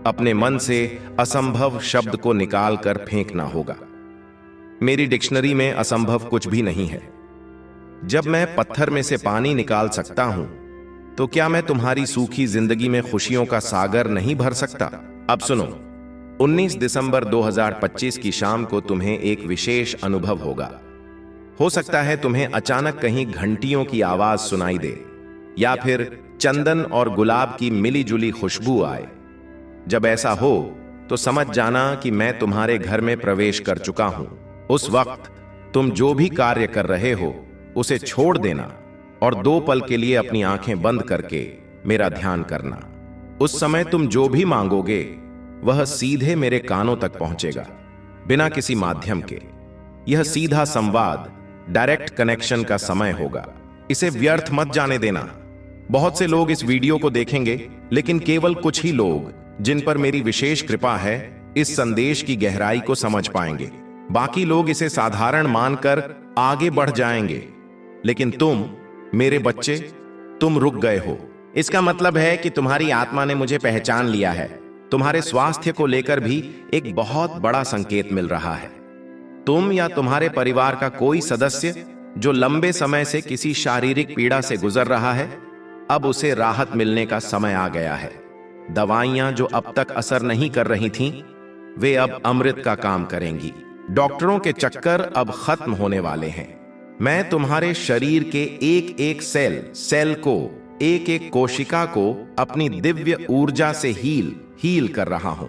अपने मन से असंभव शब्द को निकाल कर फेंकना होगा। मेरी डिक्शनरी में असंभव कुछ भी नहीं है। जब मैं पत्थर में से पानी निकाल सकता हूं, तो क्या मैं तुम्हारी सूखी जिंदगी में खुशियों का सागर नहीं भर सकता। अब सुनो, 19 दिसंबर 2025 की शाम को तुम्हें एक विशेष अनुभव होगा। हो सकता है तुम्हें अचानक कहीं घंटियों की आवाज सुनाई दे या फिर चंदन और गुलाब की मिली-जुली खुशबू आए। जब ऐसा हो तो समझ जाना कि मैं तुम्हारे घर में प्रवेश कर चुका हूं। उस वक्त तुम जो भी कार्य कर रहे हो उसे छोड़ देना और 2 पल के लिए अपनी आंखें बंद करके मेरा ध्यान करना। उस समय तुम जो भी मांगोगे वह सीधे मेरे कानों तक पहुंचेगा, बिना किसी माध्यम के। यह सीधा संवाद, डायरेक्ट कनेक्शन का समय होगा। इसे व्यर्थ मत जाने देना। बहुत से लोग इस वीडियो को देखेंगे, लेकिन केवल कुछ ही लोग, जिन पर मेरी विशेष कृपा है, इस संदेश की गहराई को समझ पाएंगे। बाकी लोग इसे साधारण मानकर आगे बढ़ जाएंगे। लेकिन तुम, मेरे बच्चे, तुम रुक गए हो। इसका मतलब है कि तुम्हारी आत्मा ने मुझे पहचान लिया है। तुम्हारे स्वास्थ्य को लेकर भी एक बहुत बड़ा संकेत मिल रहा है। तुम या तुम्हारे परिवार का कोई सदस्य जो लंबे समय से किसी शारीरिक पीड़ा से गुजर रहा है, अब उसे राहत मिलने का समय आ गया है। दवाइयां जो अब तक असर नहीं कर रही थीं, वे अब अमृत का काम करेंगी। डॉक्टरों के चक्कर अब खत्म होने वाले हैं। मैं तुम्हारे शरीर के एक एक सेल को, एक एक कोशिका को अपनी दिव्य ऊर्जा से हील कर रहा हूं।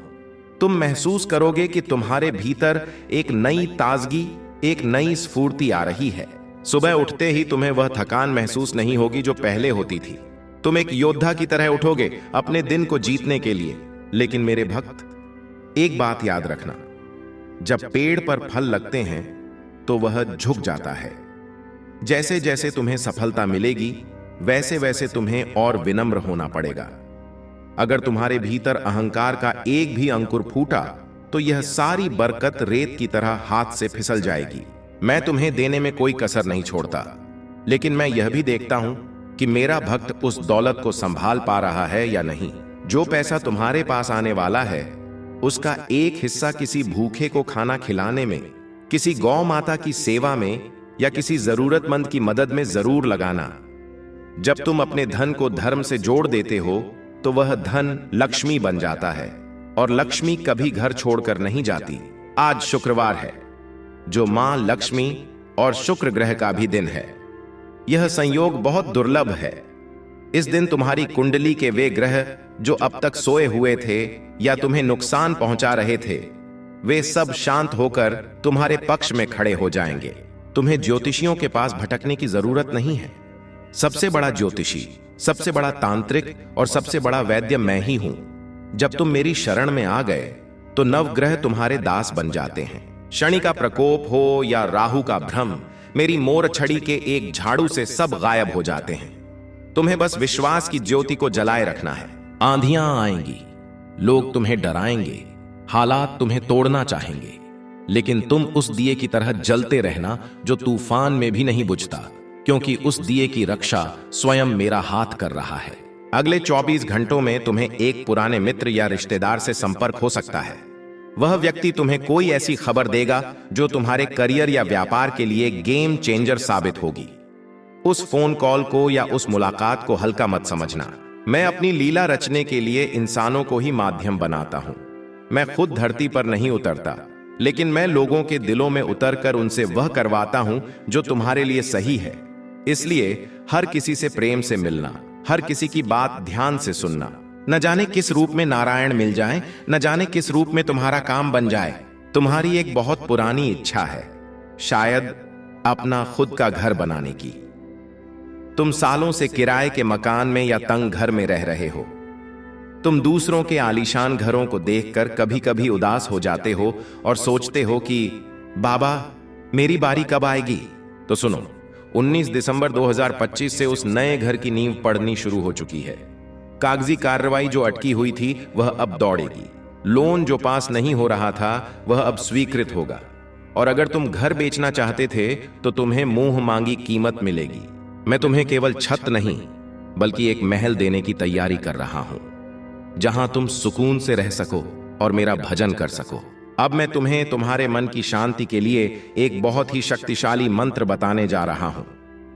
तुम महसूस करोगे कि तुम्हारे भीतर एक नई ताजगी, एक नई स्फूर्ति आ रही है। सुबह उठते ही तुम्हें वह थकान महसूस नहीं होगी जो पहले होती थी। तुम एक योद्धा की तरह उठोगे अपने दिन को जीतने के लिए। लेकिन मेरे भक्त, एक बात याद रखना, जब पेड़ पर फल लगते हैं तो वह झुक जाता है। जैसे जैसे तुम्हें सफलता मिलेगी, वैसे वैसे तुम्हें और विनम्र होना पड़ेगा। अगर तुम्हारे भीतर अहंकार का एक भी अंकुर फूटा, तो यह सारी बरकत रेत की तरह हाथ से फिसल जाएगी। मैं तुम्हें देने में कोई कसर नहीं छोड़ता, लेकिन मैं यह भी देखता हूं कि मेरा भक्त उस दौलत को संभाल पा रहा है या नहीं। जो पैसा तुम्हारे पास आने वाला है, उसका एक हिस्सा किसी भूखे को खाना खिलाने में, किसी गौ माता की सेवा में या किसी जरूरतमंद की मदद में जरूर लगाना। जब तुम अपने धन को धर्म से जोड़ देते हो तो वह धन लक्ष्मी बन जाता है, और लक्ष्मी कभी घर छोड़कर नहीं जाती। आज शुक्रवार है, जो मां लक्ष्मी और शुक्र ग्रह का भी दिन है। यह संयोग बहुत दुर्लभ है। इस दिन तुम्हारी कुंडली के वे ग्रह जो अब तक सोए हुए थे या तुम्हें नुकसान पहुंचा रहे थे, वे सब शांत होकर तुम्हारे पक्ष में खड़े हो जाएंगे। तुम्हें ज्योतिषियों के पास भटकने की जरूरत नहीं है। सबसे बड़ा ज्योतिषी, सबसे बड़ा तांत्रिक और सबसे बड़ा वैद्य मैं ही हूं। जब तुम मेरी शरण में आ गए तो नवग्रह तुम्हारे दास बन जाते हैं। शनि का प्रकोप हो या राहु का भ्रम, मेरी मोर छड़ी के एक झाड़ू से सब गायब हो जाते हैं। तुम्हें बस विश्वास की ज्योति को जलाए रखना है। आंधियां आएंगी, लोग तुम्हें डराएंगे, हालात तुम्हें तोड़ना चाहेंगे, लेकिन तुम उस दिए की तरह जलते रहना जो तूफान में भी नहीं बुझता, क्योंकि उस दिए की रक्षा स्वयं मेरा हाथ कर रहा है। अगले 24 घंटों में तुम्हें एक पुराने मित्र या रिश्तेदार से संपर्क हो सकता है। वह व्यक्ति तुम्हें कोई ऐसी खबर देगा जो तुम्हारे करियर या व्यापार के लिए गेम चेंजर साबित होगी। उस फोन कॉल को या उस मुलाकात को हल्का मत समझना। मैं अपनी लीला रचने के लिए इंसानों को ही माध्यम बनाता हूं। मैं खुद धरती पर नहीं उतरता, लेकिन मैं लोगों के दिलों में उतरकर उनसे वह करवाता हूं जो तुम्हारे लिए सही है। इसलिए हर किसी से प्रेम से मिलना, हर किसी की बात ध्यान से सुनना। न जाने किस रूप में नारायण मिल जाए, न जाने किस रूप में तुम्हारा काम बन जाए। तुम्हारी एक बहुत पुरानी इच्छा है, शायद अपना खुद का घर बनाने की। तुम सालों से किराए के मकान में या तंग घर में रह रहे हो। तुम दूसरों के आलीशान घरों को देखकर कभी कभी उदास हो जाते हो और सोचते हो कि बाबा, मेरी बारी कब आएगी। तो सुनो, 19 दिसंबर 2025 से उस नए घर की नींव पड़नी शुरू हो चुकी है। कागजी कार्रवाई जो अटकी हुई थी वह अब दौड़ेगी। लोन जो पास नहीं हो रहा था वह अब स्वीकृत होगा। और अगर तुम घर बेचना चाहते थे तो तुम्हें मुंह मांगी कीमत मिलेगी। मैं तुम्हें केवल छत नहीं बल्कि एक महल देने की तैयारी कर रहा हूं, जहां तुम सुकून से रह सको और मेरा भजन कर सको। अब मैं तुम्हें तुम्हारे मन की शांति के लिए एक बहुत ही शक्तिशाली मंत्र बताने जा रहा हूं।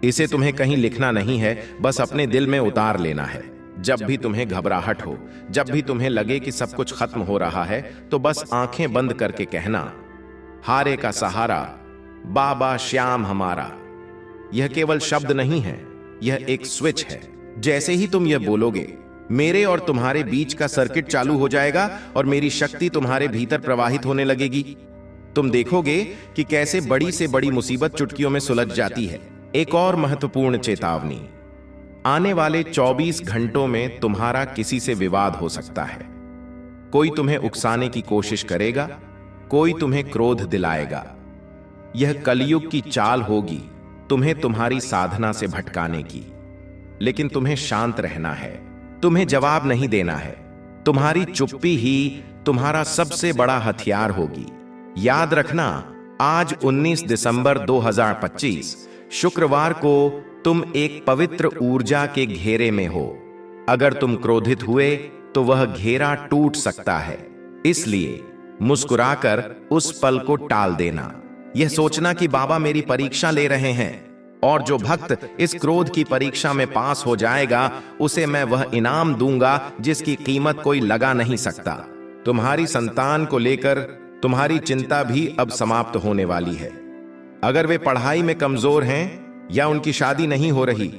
इसे तुम्हें कहीं लिखना नहीं है, बस अपने दिल में उतार लेना है। जब भी तुम्हें घबराहट हो, जब भी तुम्हें लगे कि सब कुछ खत्म हो रहा है, तो बस आंखें बंद करके कहना, हारे का सहारा बाबा श्याम हमारा। यह केवल शब्द नहीं है, यह एक स्विच है। जैसे ही तुम यह बोलोगे, मेरे और तुम्हारे बीच का सर्किट चालू हो जाएगा और मेरी शक्ति तुम्हारे भीतर प्रवाहित होने लगेगी। तुम देखोगे कि कैसे बड़ी से बड़ी मुसीबत चुटकियों में सुलझ जाती है। एक और महत्वपूर्ण चेतावनी, आने वाले 24 घंटों में तुम्हारा किसी से विवाद हो सकता है। कोई तुम्हें उकसाने की कोशिश करेगा, कोई तुम्हें क्रोध दिलाएगा। यह कलयुग की चाल होगी, तुम्हें तुम्हारी साधना से भटकाने की। लेकिन तुम्हें शांत रहना है, तुम्हें जवाब नहीं देना है। तुम्हारी चुप्पी ही तुम्हारा सबसे बड़ा हथियार होगी। याद रखना, आज 19 दिसंबर 2025 शुक्रवार को तुम एक पवित्र ऊर्जा के घेरे में हो। अगर तुम क्रोधित हुए तो वह घेरा टूट सकता है। इसलिए मुस्कुराकर उस पल को टाल देना। यह सोचना कि बाबा मेरी परीक्षा ले रहे हैं, और जो भक्त इस क्रोध की परीक्षा में पास हो जाएगा उसे मैं वह इनाम दूंगा जिसकी कीमत कोई लगा नहीं सकता। तुम्हारी संतान को लेकर तुम्हारी चिंता भी अब समाप्त होने वाली है। अगर वे पढ़ाई में कमजोर हैं, या उनकी शादी नहीं हो रही,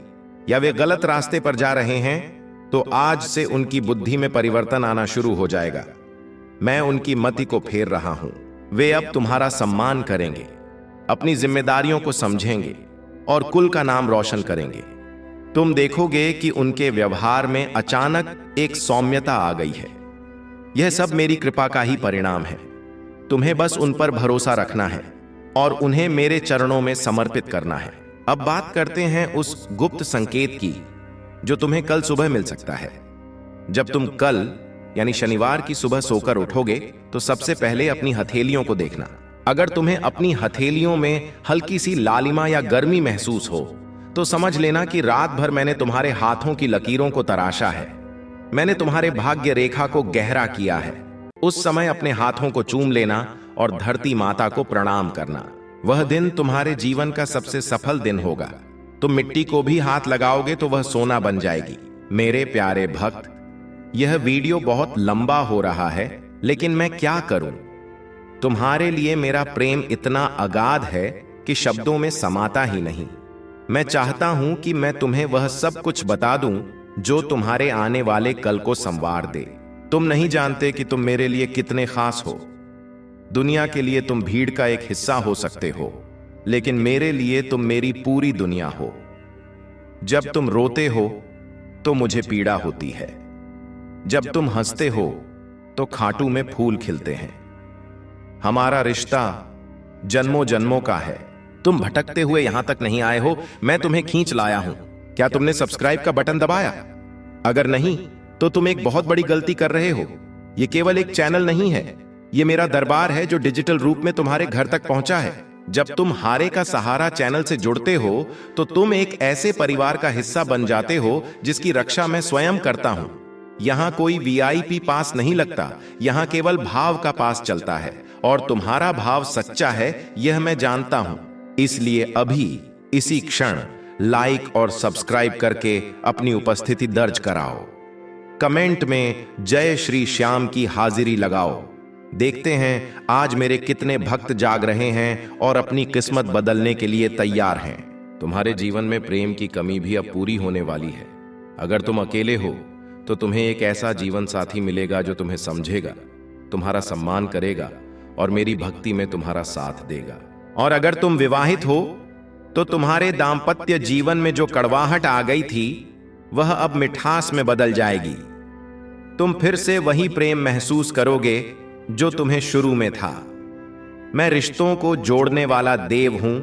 या वे गलत रास्ते पर जा रहे हैं, तो आज से उनकी बुद्धि में परिवर्तन आना शुरू हो जाएगा। मैं उनकी मति को फेर रहा हूं। वे अब तुम्हारा सम्मान करेंगे, अपनी जिम्मेदारियों को समझेंगे और कुल का नाम रोशन करेंगे। तुम देखोगे कि उनके व्यवहार में अचानक एक सौम्यता आ गई है। यह सब मेरी कृपा का ही परिणाम है। तुम्हें बस उन पर भरोसा रखना है और उन्हें मेरे चरणों में समर्पित करना है। अब बात करते हैं उस गुप्त संकेत की जो तुम्हें कल सुबह मिल सकता है। जब तुम कल यानी शनिवार की सुबह सोकर उठोगे तो सबसे पहले अपनी हथेलियों को देखना। अगर तुम्हें अपनी हथेलियों में हल्की सी लालिमा या गर्मी महसूस हो तो समझ लेना कि रात भर मैंने तुम्हारे हाथों की लकीरों को तराशा है। मैंने तुम्हारे भाग्य रेखा को गहरा किया है। उस समय अपने हाथों को चूम लेना और धरती माता को प्रणाम करना। वह दिन तुम्हारे जीवन का सबसे सफल दिन होगा। तुम मिट्टी को भी हाथ लगाओगे तो वह सोना बन जाएगी। मेरे प्यारे भक्त, यह वीडियो बहुत लंबा हो रहा है, लेकिन मैं क्या करूं? तुम्हारे लिए मेरा प्रेम इतना अगाध है कि शब्दों में समाता ही नहीं। मैं चाहता हूं कि मैं तुम्हें वह सब कुछ बता दूं जो तुम्हारे आने वाले कल को संवार दे। तुम नहीं जानते कि तुम मेरे लिए कितने खास हो। दुनिया के लिए तुम भीड़ का एक हिस्सा हो सकते हो, लेकिन मेरे लिए तुम मेरी पूरी दुनिया हो। जब तुम रोते हो तो मुझे पीड़ा होती है। जब तुम हंसते हो तो खाटू में फूल खिलते हैं। हमारा रिश्ता जन्मों जन्मों का है। तुम भटकते हुए यहां तक नहीं आए हो, मैं तुम्हें खींच लाया हूं। क्या तुमने सब्सक्राइब का बटन दबाया? अगर नहीं तो तुम एक बहुत बड़ी गलती कर रहे हो। यह केवल एक चैनल नहीं है, यह मेरा दरबार है जो डिजिटल रूप में तुम्हारे घर तक पहुंचा है। जब तुम हारे का सहारा चैनल से जुड़ते हो तो तुम एक ऐसे परिवार का हिस्सा बन जाते हो जिसकी रक्षा मैं स्वयं करता हूं। यहां कोई वीआईपी पास नहीं लगता, यहां केवल भाव का पास चलता है, और तुम्हारा भाव सच्चा है यह मैं जानता हूं। इसलिए अभी इसी क्षण लाइक और सब्सक्राइब करके अपनी उपस्थिति दर्ज कराओ। कमेंट में जय श्री श्याम की हाजिरी लगाओ। देखते हैं आज मेरे कितने भक्त जाग रहे हैं और अपनी किस्मत बदलने के लिए तैयार हैं। तुम्हारे जीवन में प्रेम की कमी भी अब पूरी होने वाली है। अगर तुम अकेले हो तो तुम्हें एक ऐसा जीवन साथी मिलेगा जो तुम्हें समझेगा, तुम्हारा सम्मान करेगा और मेरी भक्ति में तुम्हारा साथ देगा। और अगर तुम विवाहित हो तो तुम्हारे दाम्पत्य जीवन में जो कड़वाहट आ गई थी वह अब मिठास में बदल जाएगी। तुम फिर से वही प्रेम महसूस करोगे जो तुम्हें शुरू में था। मैं रिश्तों को जोड़ने वाला देव हूं,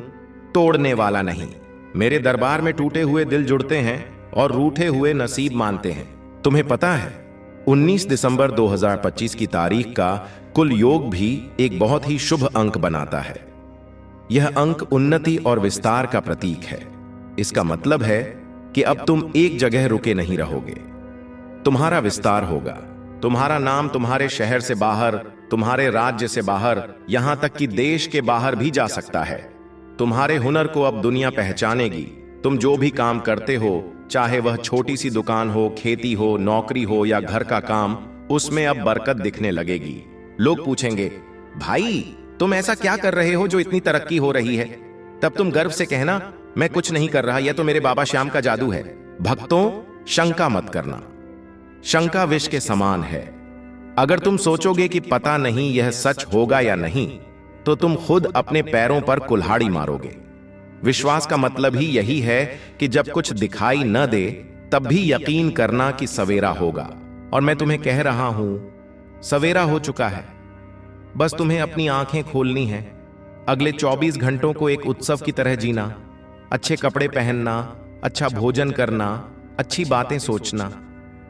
तोड़ने वाला नहीं। मेरे दरबार में टूटे हुए दिल जुड़ते हैं और रूठे हुए नसीब मानते हैं। तुम्हें पता है 19 दिसंबर 2025 की तारीख का कुल योग भी एक बहुत ही शुभ अंक बनाता है। यह अंक उन्नति और विस्तार का प्रतीक है। इसका मतलब है कि अब तुम एक जगह रुके नहीं रहोगे, तुम्हारा विस्तार होगा। तुम्हारा नाम तुम्हारे शहर से बाहर, तुम्हारे राज्य से बाहर, यहां तक कि देश के बाहर भी जा सकता है। तुम्हारे हुनर को अब दुनिया पहचानेगी। तुम जो भी काम करते हो, चाहे वह छोटी सी दुकान हो, खेती हो, नौकरी हो या घर का काम, उसमें अब बरकत दिखने लगेगी। लोग पूछेंगे, भाई तुम ऐसा क्या कर रहे हो जो इतनी तरक्की हो रही है? तब तुम गर्व से कहना, मैं कुछ नहीं कर रहा, यह तो मेरे बाबा श्याम का जादू है। भक्तों, शंका मत करना। शंका विष के समान है। अगर तुम सोचोगे कि पता नहीं यह सच होगा या नहीं, तो तुम खुद अपने पैरों पर कुल्हाड़ी मारोगे। विश्वास का मतलब ही यही है कि जब कुछ दिखाई न दे तब भी यकीन करना कि सवेरा होगा। और मैं तुम्हें कह रहा हूं, सवेरा हो चुका है। बस तुम्हें अपनी आंखें खोलनी है। अगले 24 घंटों को एक उत्सव की तरह जीना, अच्छे कपड़े पहनना, अच्छा भोजन करना, अच्छी बातें सोचना।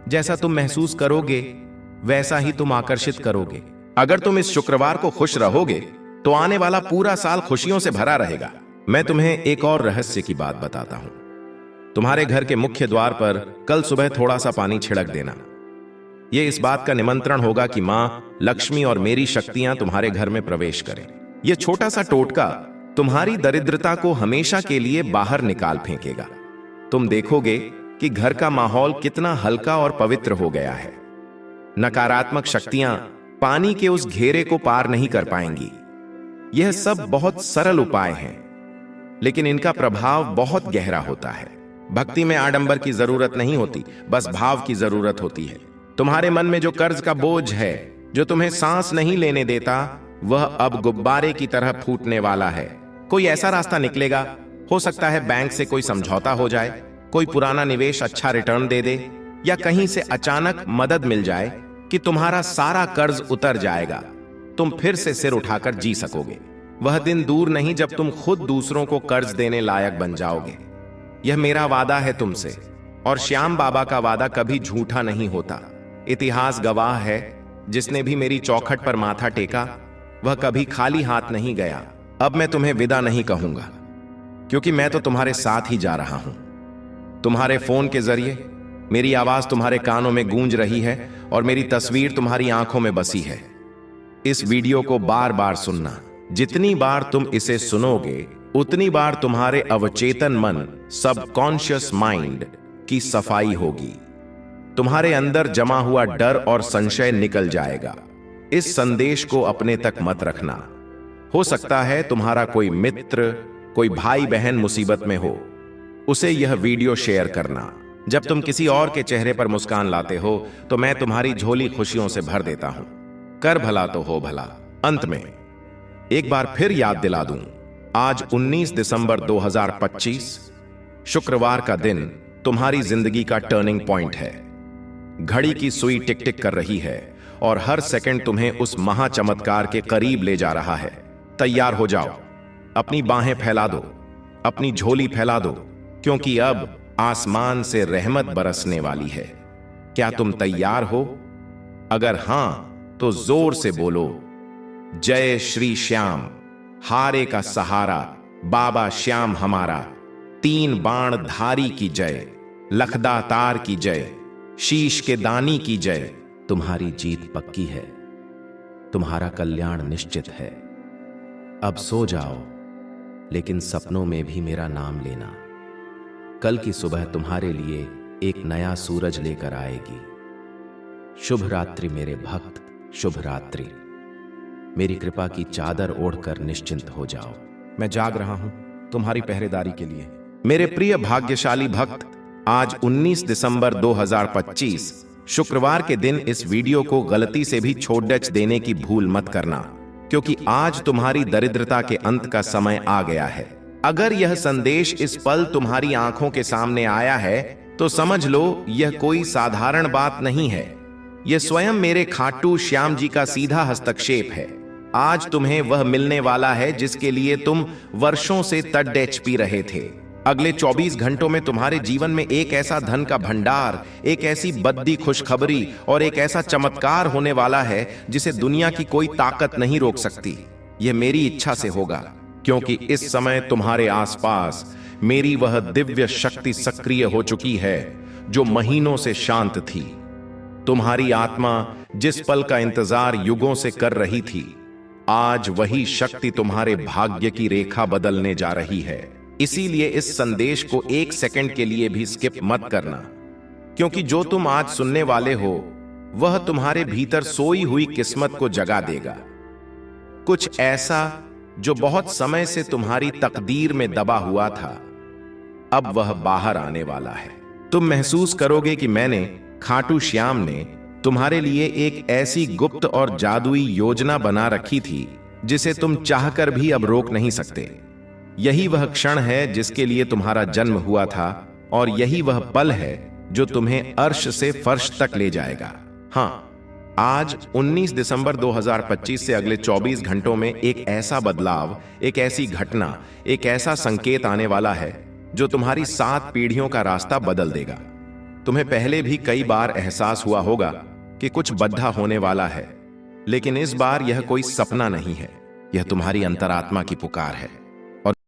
जैसा तुम महसूस करोगे वैसा ही तुम आकर्षित करोगे। अगर तुम इस शुक्रवार को खुश रहोगे तो आने वाला पूरा साल खुशियों से भरा रहेगा। मैं तुम्हें एक और रहस्य की बात बताता हूं। तुम्हारे घर के मुख्य द्वार पर कल सुबह थोड़ा सा पानी छिड़क देना। यह इस बात का निमंत्रण होगा कि मां लक्ष्मी और मेरी शक्तियां तुम्हारे घर में प्रवेश करें। यह छोटा सा टोटका तुम्हारी दरिद्रता को हमेशा के लिए बाहर निकाल फेंकेगा। तुम देखोगे कि घर का माहौल कितना हल्का और पवित्र हो गया है। नकारात्मक शक्तियां पानी के उस घेरे को पार नहीं कर पाएंगी। यह सब बहुत सरल उपाय हैं, लेकिन इनका प्रभाव बहुत गहरा होता है। भक्ति में आडंबर की जरूरत नहीं होती, बस भाव की जरूरत होती है। तुम्हारे मन में जो कर्ज का बोझ है, जो तुम्हें सांस नहीं लेने देता, वह अब गुब्बारे की तरह फूटने वाला है। कोई ऐसा रास्ता निकलेगा। हो सकता है बैंक से कोई समझौता हो जाए, कोई पुराना निवेश अच्छा रिटर्न दे दे, या कहीं से अचानक मदद मिल जाए कि तुम्हारा सारा कर्ज उतर जाएगा। तुम फिर से सिर उठाकर जी सकोगे। वह दिन दूर नहीं जब तुम खुद दूसरों को कर्ज देने लायक बन जाओगे। यह मेरा वादा है तुमसे, और श्याम बाबा का वादा कभी झूठा नहीं होता। इतिहास गवाह है, जिसने भी मेरी चौखट पर माथा टेका वह कभी खाली हाथ नहीं गया। अब मैं तुम्हें विदा नहीं कहूंगा, क्योंकि मैं तो तुम्हारे साथ ही जा रहा हूं। तुम्हारे फोन के जरिए मेरी आवाज तुम्हारे कानों में गूंज रही है और मेरी तस्वीर तुम्हारी आंखों में बसी है। इस वीडियो को बार बार सुनना। जितनी बार तुम इसे सुनोगे उतनी बार तुम्हारे अवचेतन मन, सबकॉन्शियस माइंड की सफाई होगी। तुम्हारे अंदर जमा हुआ डर और संशय निकल जाएगा। इस संदेश को अपने तक मत रखना। हो सकता है तुम्हारा कोई मित्र, कोई भाई बहन मुसीबत में हो, उसे यह वीडियो शेयर करना। जब तुम किसी और के चेहरे पर मुस्कान लाते हो तो मैं तुम्हारी झोली खुशियों से भर देता हूं। कर भला तो हो भला। अंत में एक बार फिर याद दिला दूं, आज 19 दिसंबर 2025 शुक्रवार का दिन तुम्हारी जिंदगी का टर्निंग पॉइंट है। घड़ी की सुई टिक टिक कर रही है और हर सेकंड तुम्हें उस महाचमत्कार के करीब ले जा रहा है। तैयार हो जाओ, अपनी बाहें फैला दो, अपनी झोली फैला दो, क्योंकि अब आसमान से रहमत बरसने वाली है। क्या तुम तैयार हो? अगर हां तो जोर से बोलो, जय श्री श्याम, हारे का सहारा, बाबा श्याम हमारा, 3 बाण धारी की जय, लखदातार की जय, शीश के दानी की जय। तुम्हारी जीत पक्की है, तुम्हारा कल्याण निश्चित है। अब सो जाओ, लेकिन सपनों में भी मेरा नाम लेना। कल की सुबह तुम्हारे लिए एक नया सूरज लेकर आएगी। शुभ रात्रि मेरे भक्त, शुभ रात्रि। मेरी कृपा की चादर ओढ़कर निश्चिंत हो जाओ। मैं जाग रहा हूं तुम्हारी पहरेदारी के लिए। मेरे प्रिय भाग्यशाली भक्त, आज 19 दिसंबर 2025 शुक्रवार के दिन इस वीडियो को गलती से भी छोड़ देने की भूल मत करना, क्योंकि आज तुम्हारी दरिद्रता के अंत का समय आ गया है। अगर यह संदेश इस पल तुम्हारी आंखों के सामने आया है तो समझ लो यह कोई साधारण बात नहीं है। यह स्वयं मेरे खाटू श्याम जी का सीधा हस्तक्षेप है। आज तुम्हें वह मिलने वाला है जिसके लिए तुम वर्षों से तड़प पी रहे थे। अगले 24 घंटों में तुम्हारे जीवन में एक ऐसा धन का भंडार, एक ऐसी बद्दी खुशखबरी और एक ऐसा चमत्कार होने वाला है जिसे दुनिया की कोई ताकत नहीं रोक सकती। यह मेरी इच्छा से होगा, क्योंकि इस समय तुम्हारे आसपास मेरी वह दिव्य शक्ति सक्रिय हो चुकी है जो महीनों से शांत थी। तुम्हारी आत्मा जिस पल का इंतजार युगों से कर रही थी, आज वही शक्ति तुम्हारे भाग्य की रेखा बदलने जा रही है। इसीलिए इस संदेश को 1 सेकंड के लिए भी स्किप मत करना, क्योंकि जो तुम आज सुनने वाले हो वह तुम्हारे भीतर सोई हुई किस्मत को जगा देगा। कुछ ऐसा जो बहुत समय से तुम्हारी तकदीर में दबा हुआ था, अब वह बाहर आने वाला है। तुम महसूस करोगे कि मैंने, खाटू श्याम ने तुम्हारे लिए एक ऐसी गुप्त और जादुई योजना बना रखी थी जिसे तुम चाहकर भी अब रोक नहीं सकते। यही वह क्षण है जिसके लिए तुम्हारा जन्म हुआ था, और यही वह पल है जो तुम्हें अर्श से फर्श तक ले जाएगा। हां, आज 19 दिसंबर 2025 से अगले 24 घंटों में एक ऐसा बदलाव, एक ऐसी घटना, एक ऐसा संकेत आने वाला है जो तुम्हारी 7 पीढ़ियों का रास्ता बदल देगा। तुम्हें पहले भी कई बार एहसास हुआ होगा कि कुछ बद्धा होने वाला है, लेकिन इस बार यह कोई सपना नहीं है, यह तुम्हारी अंतरात्मा की पुकार है।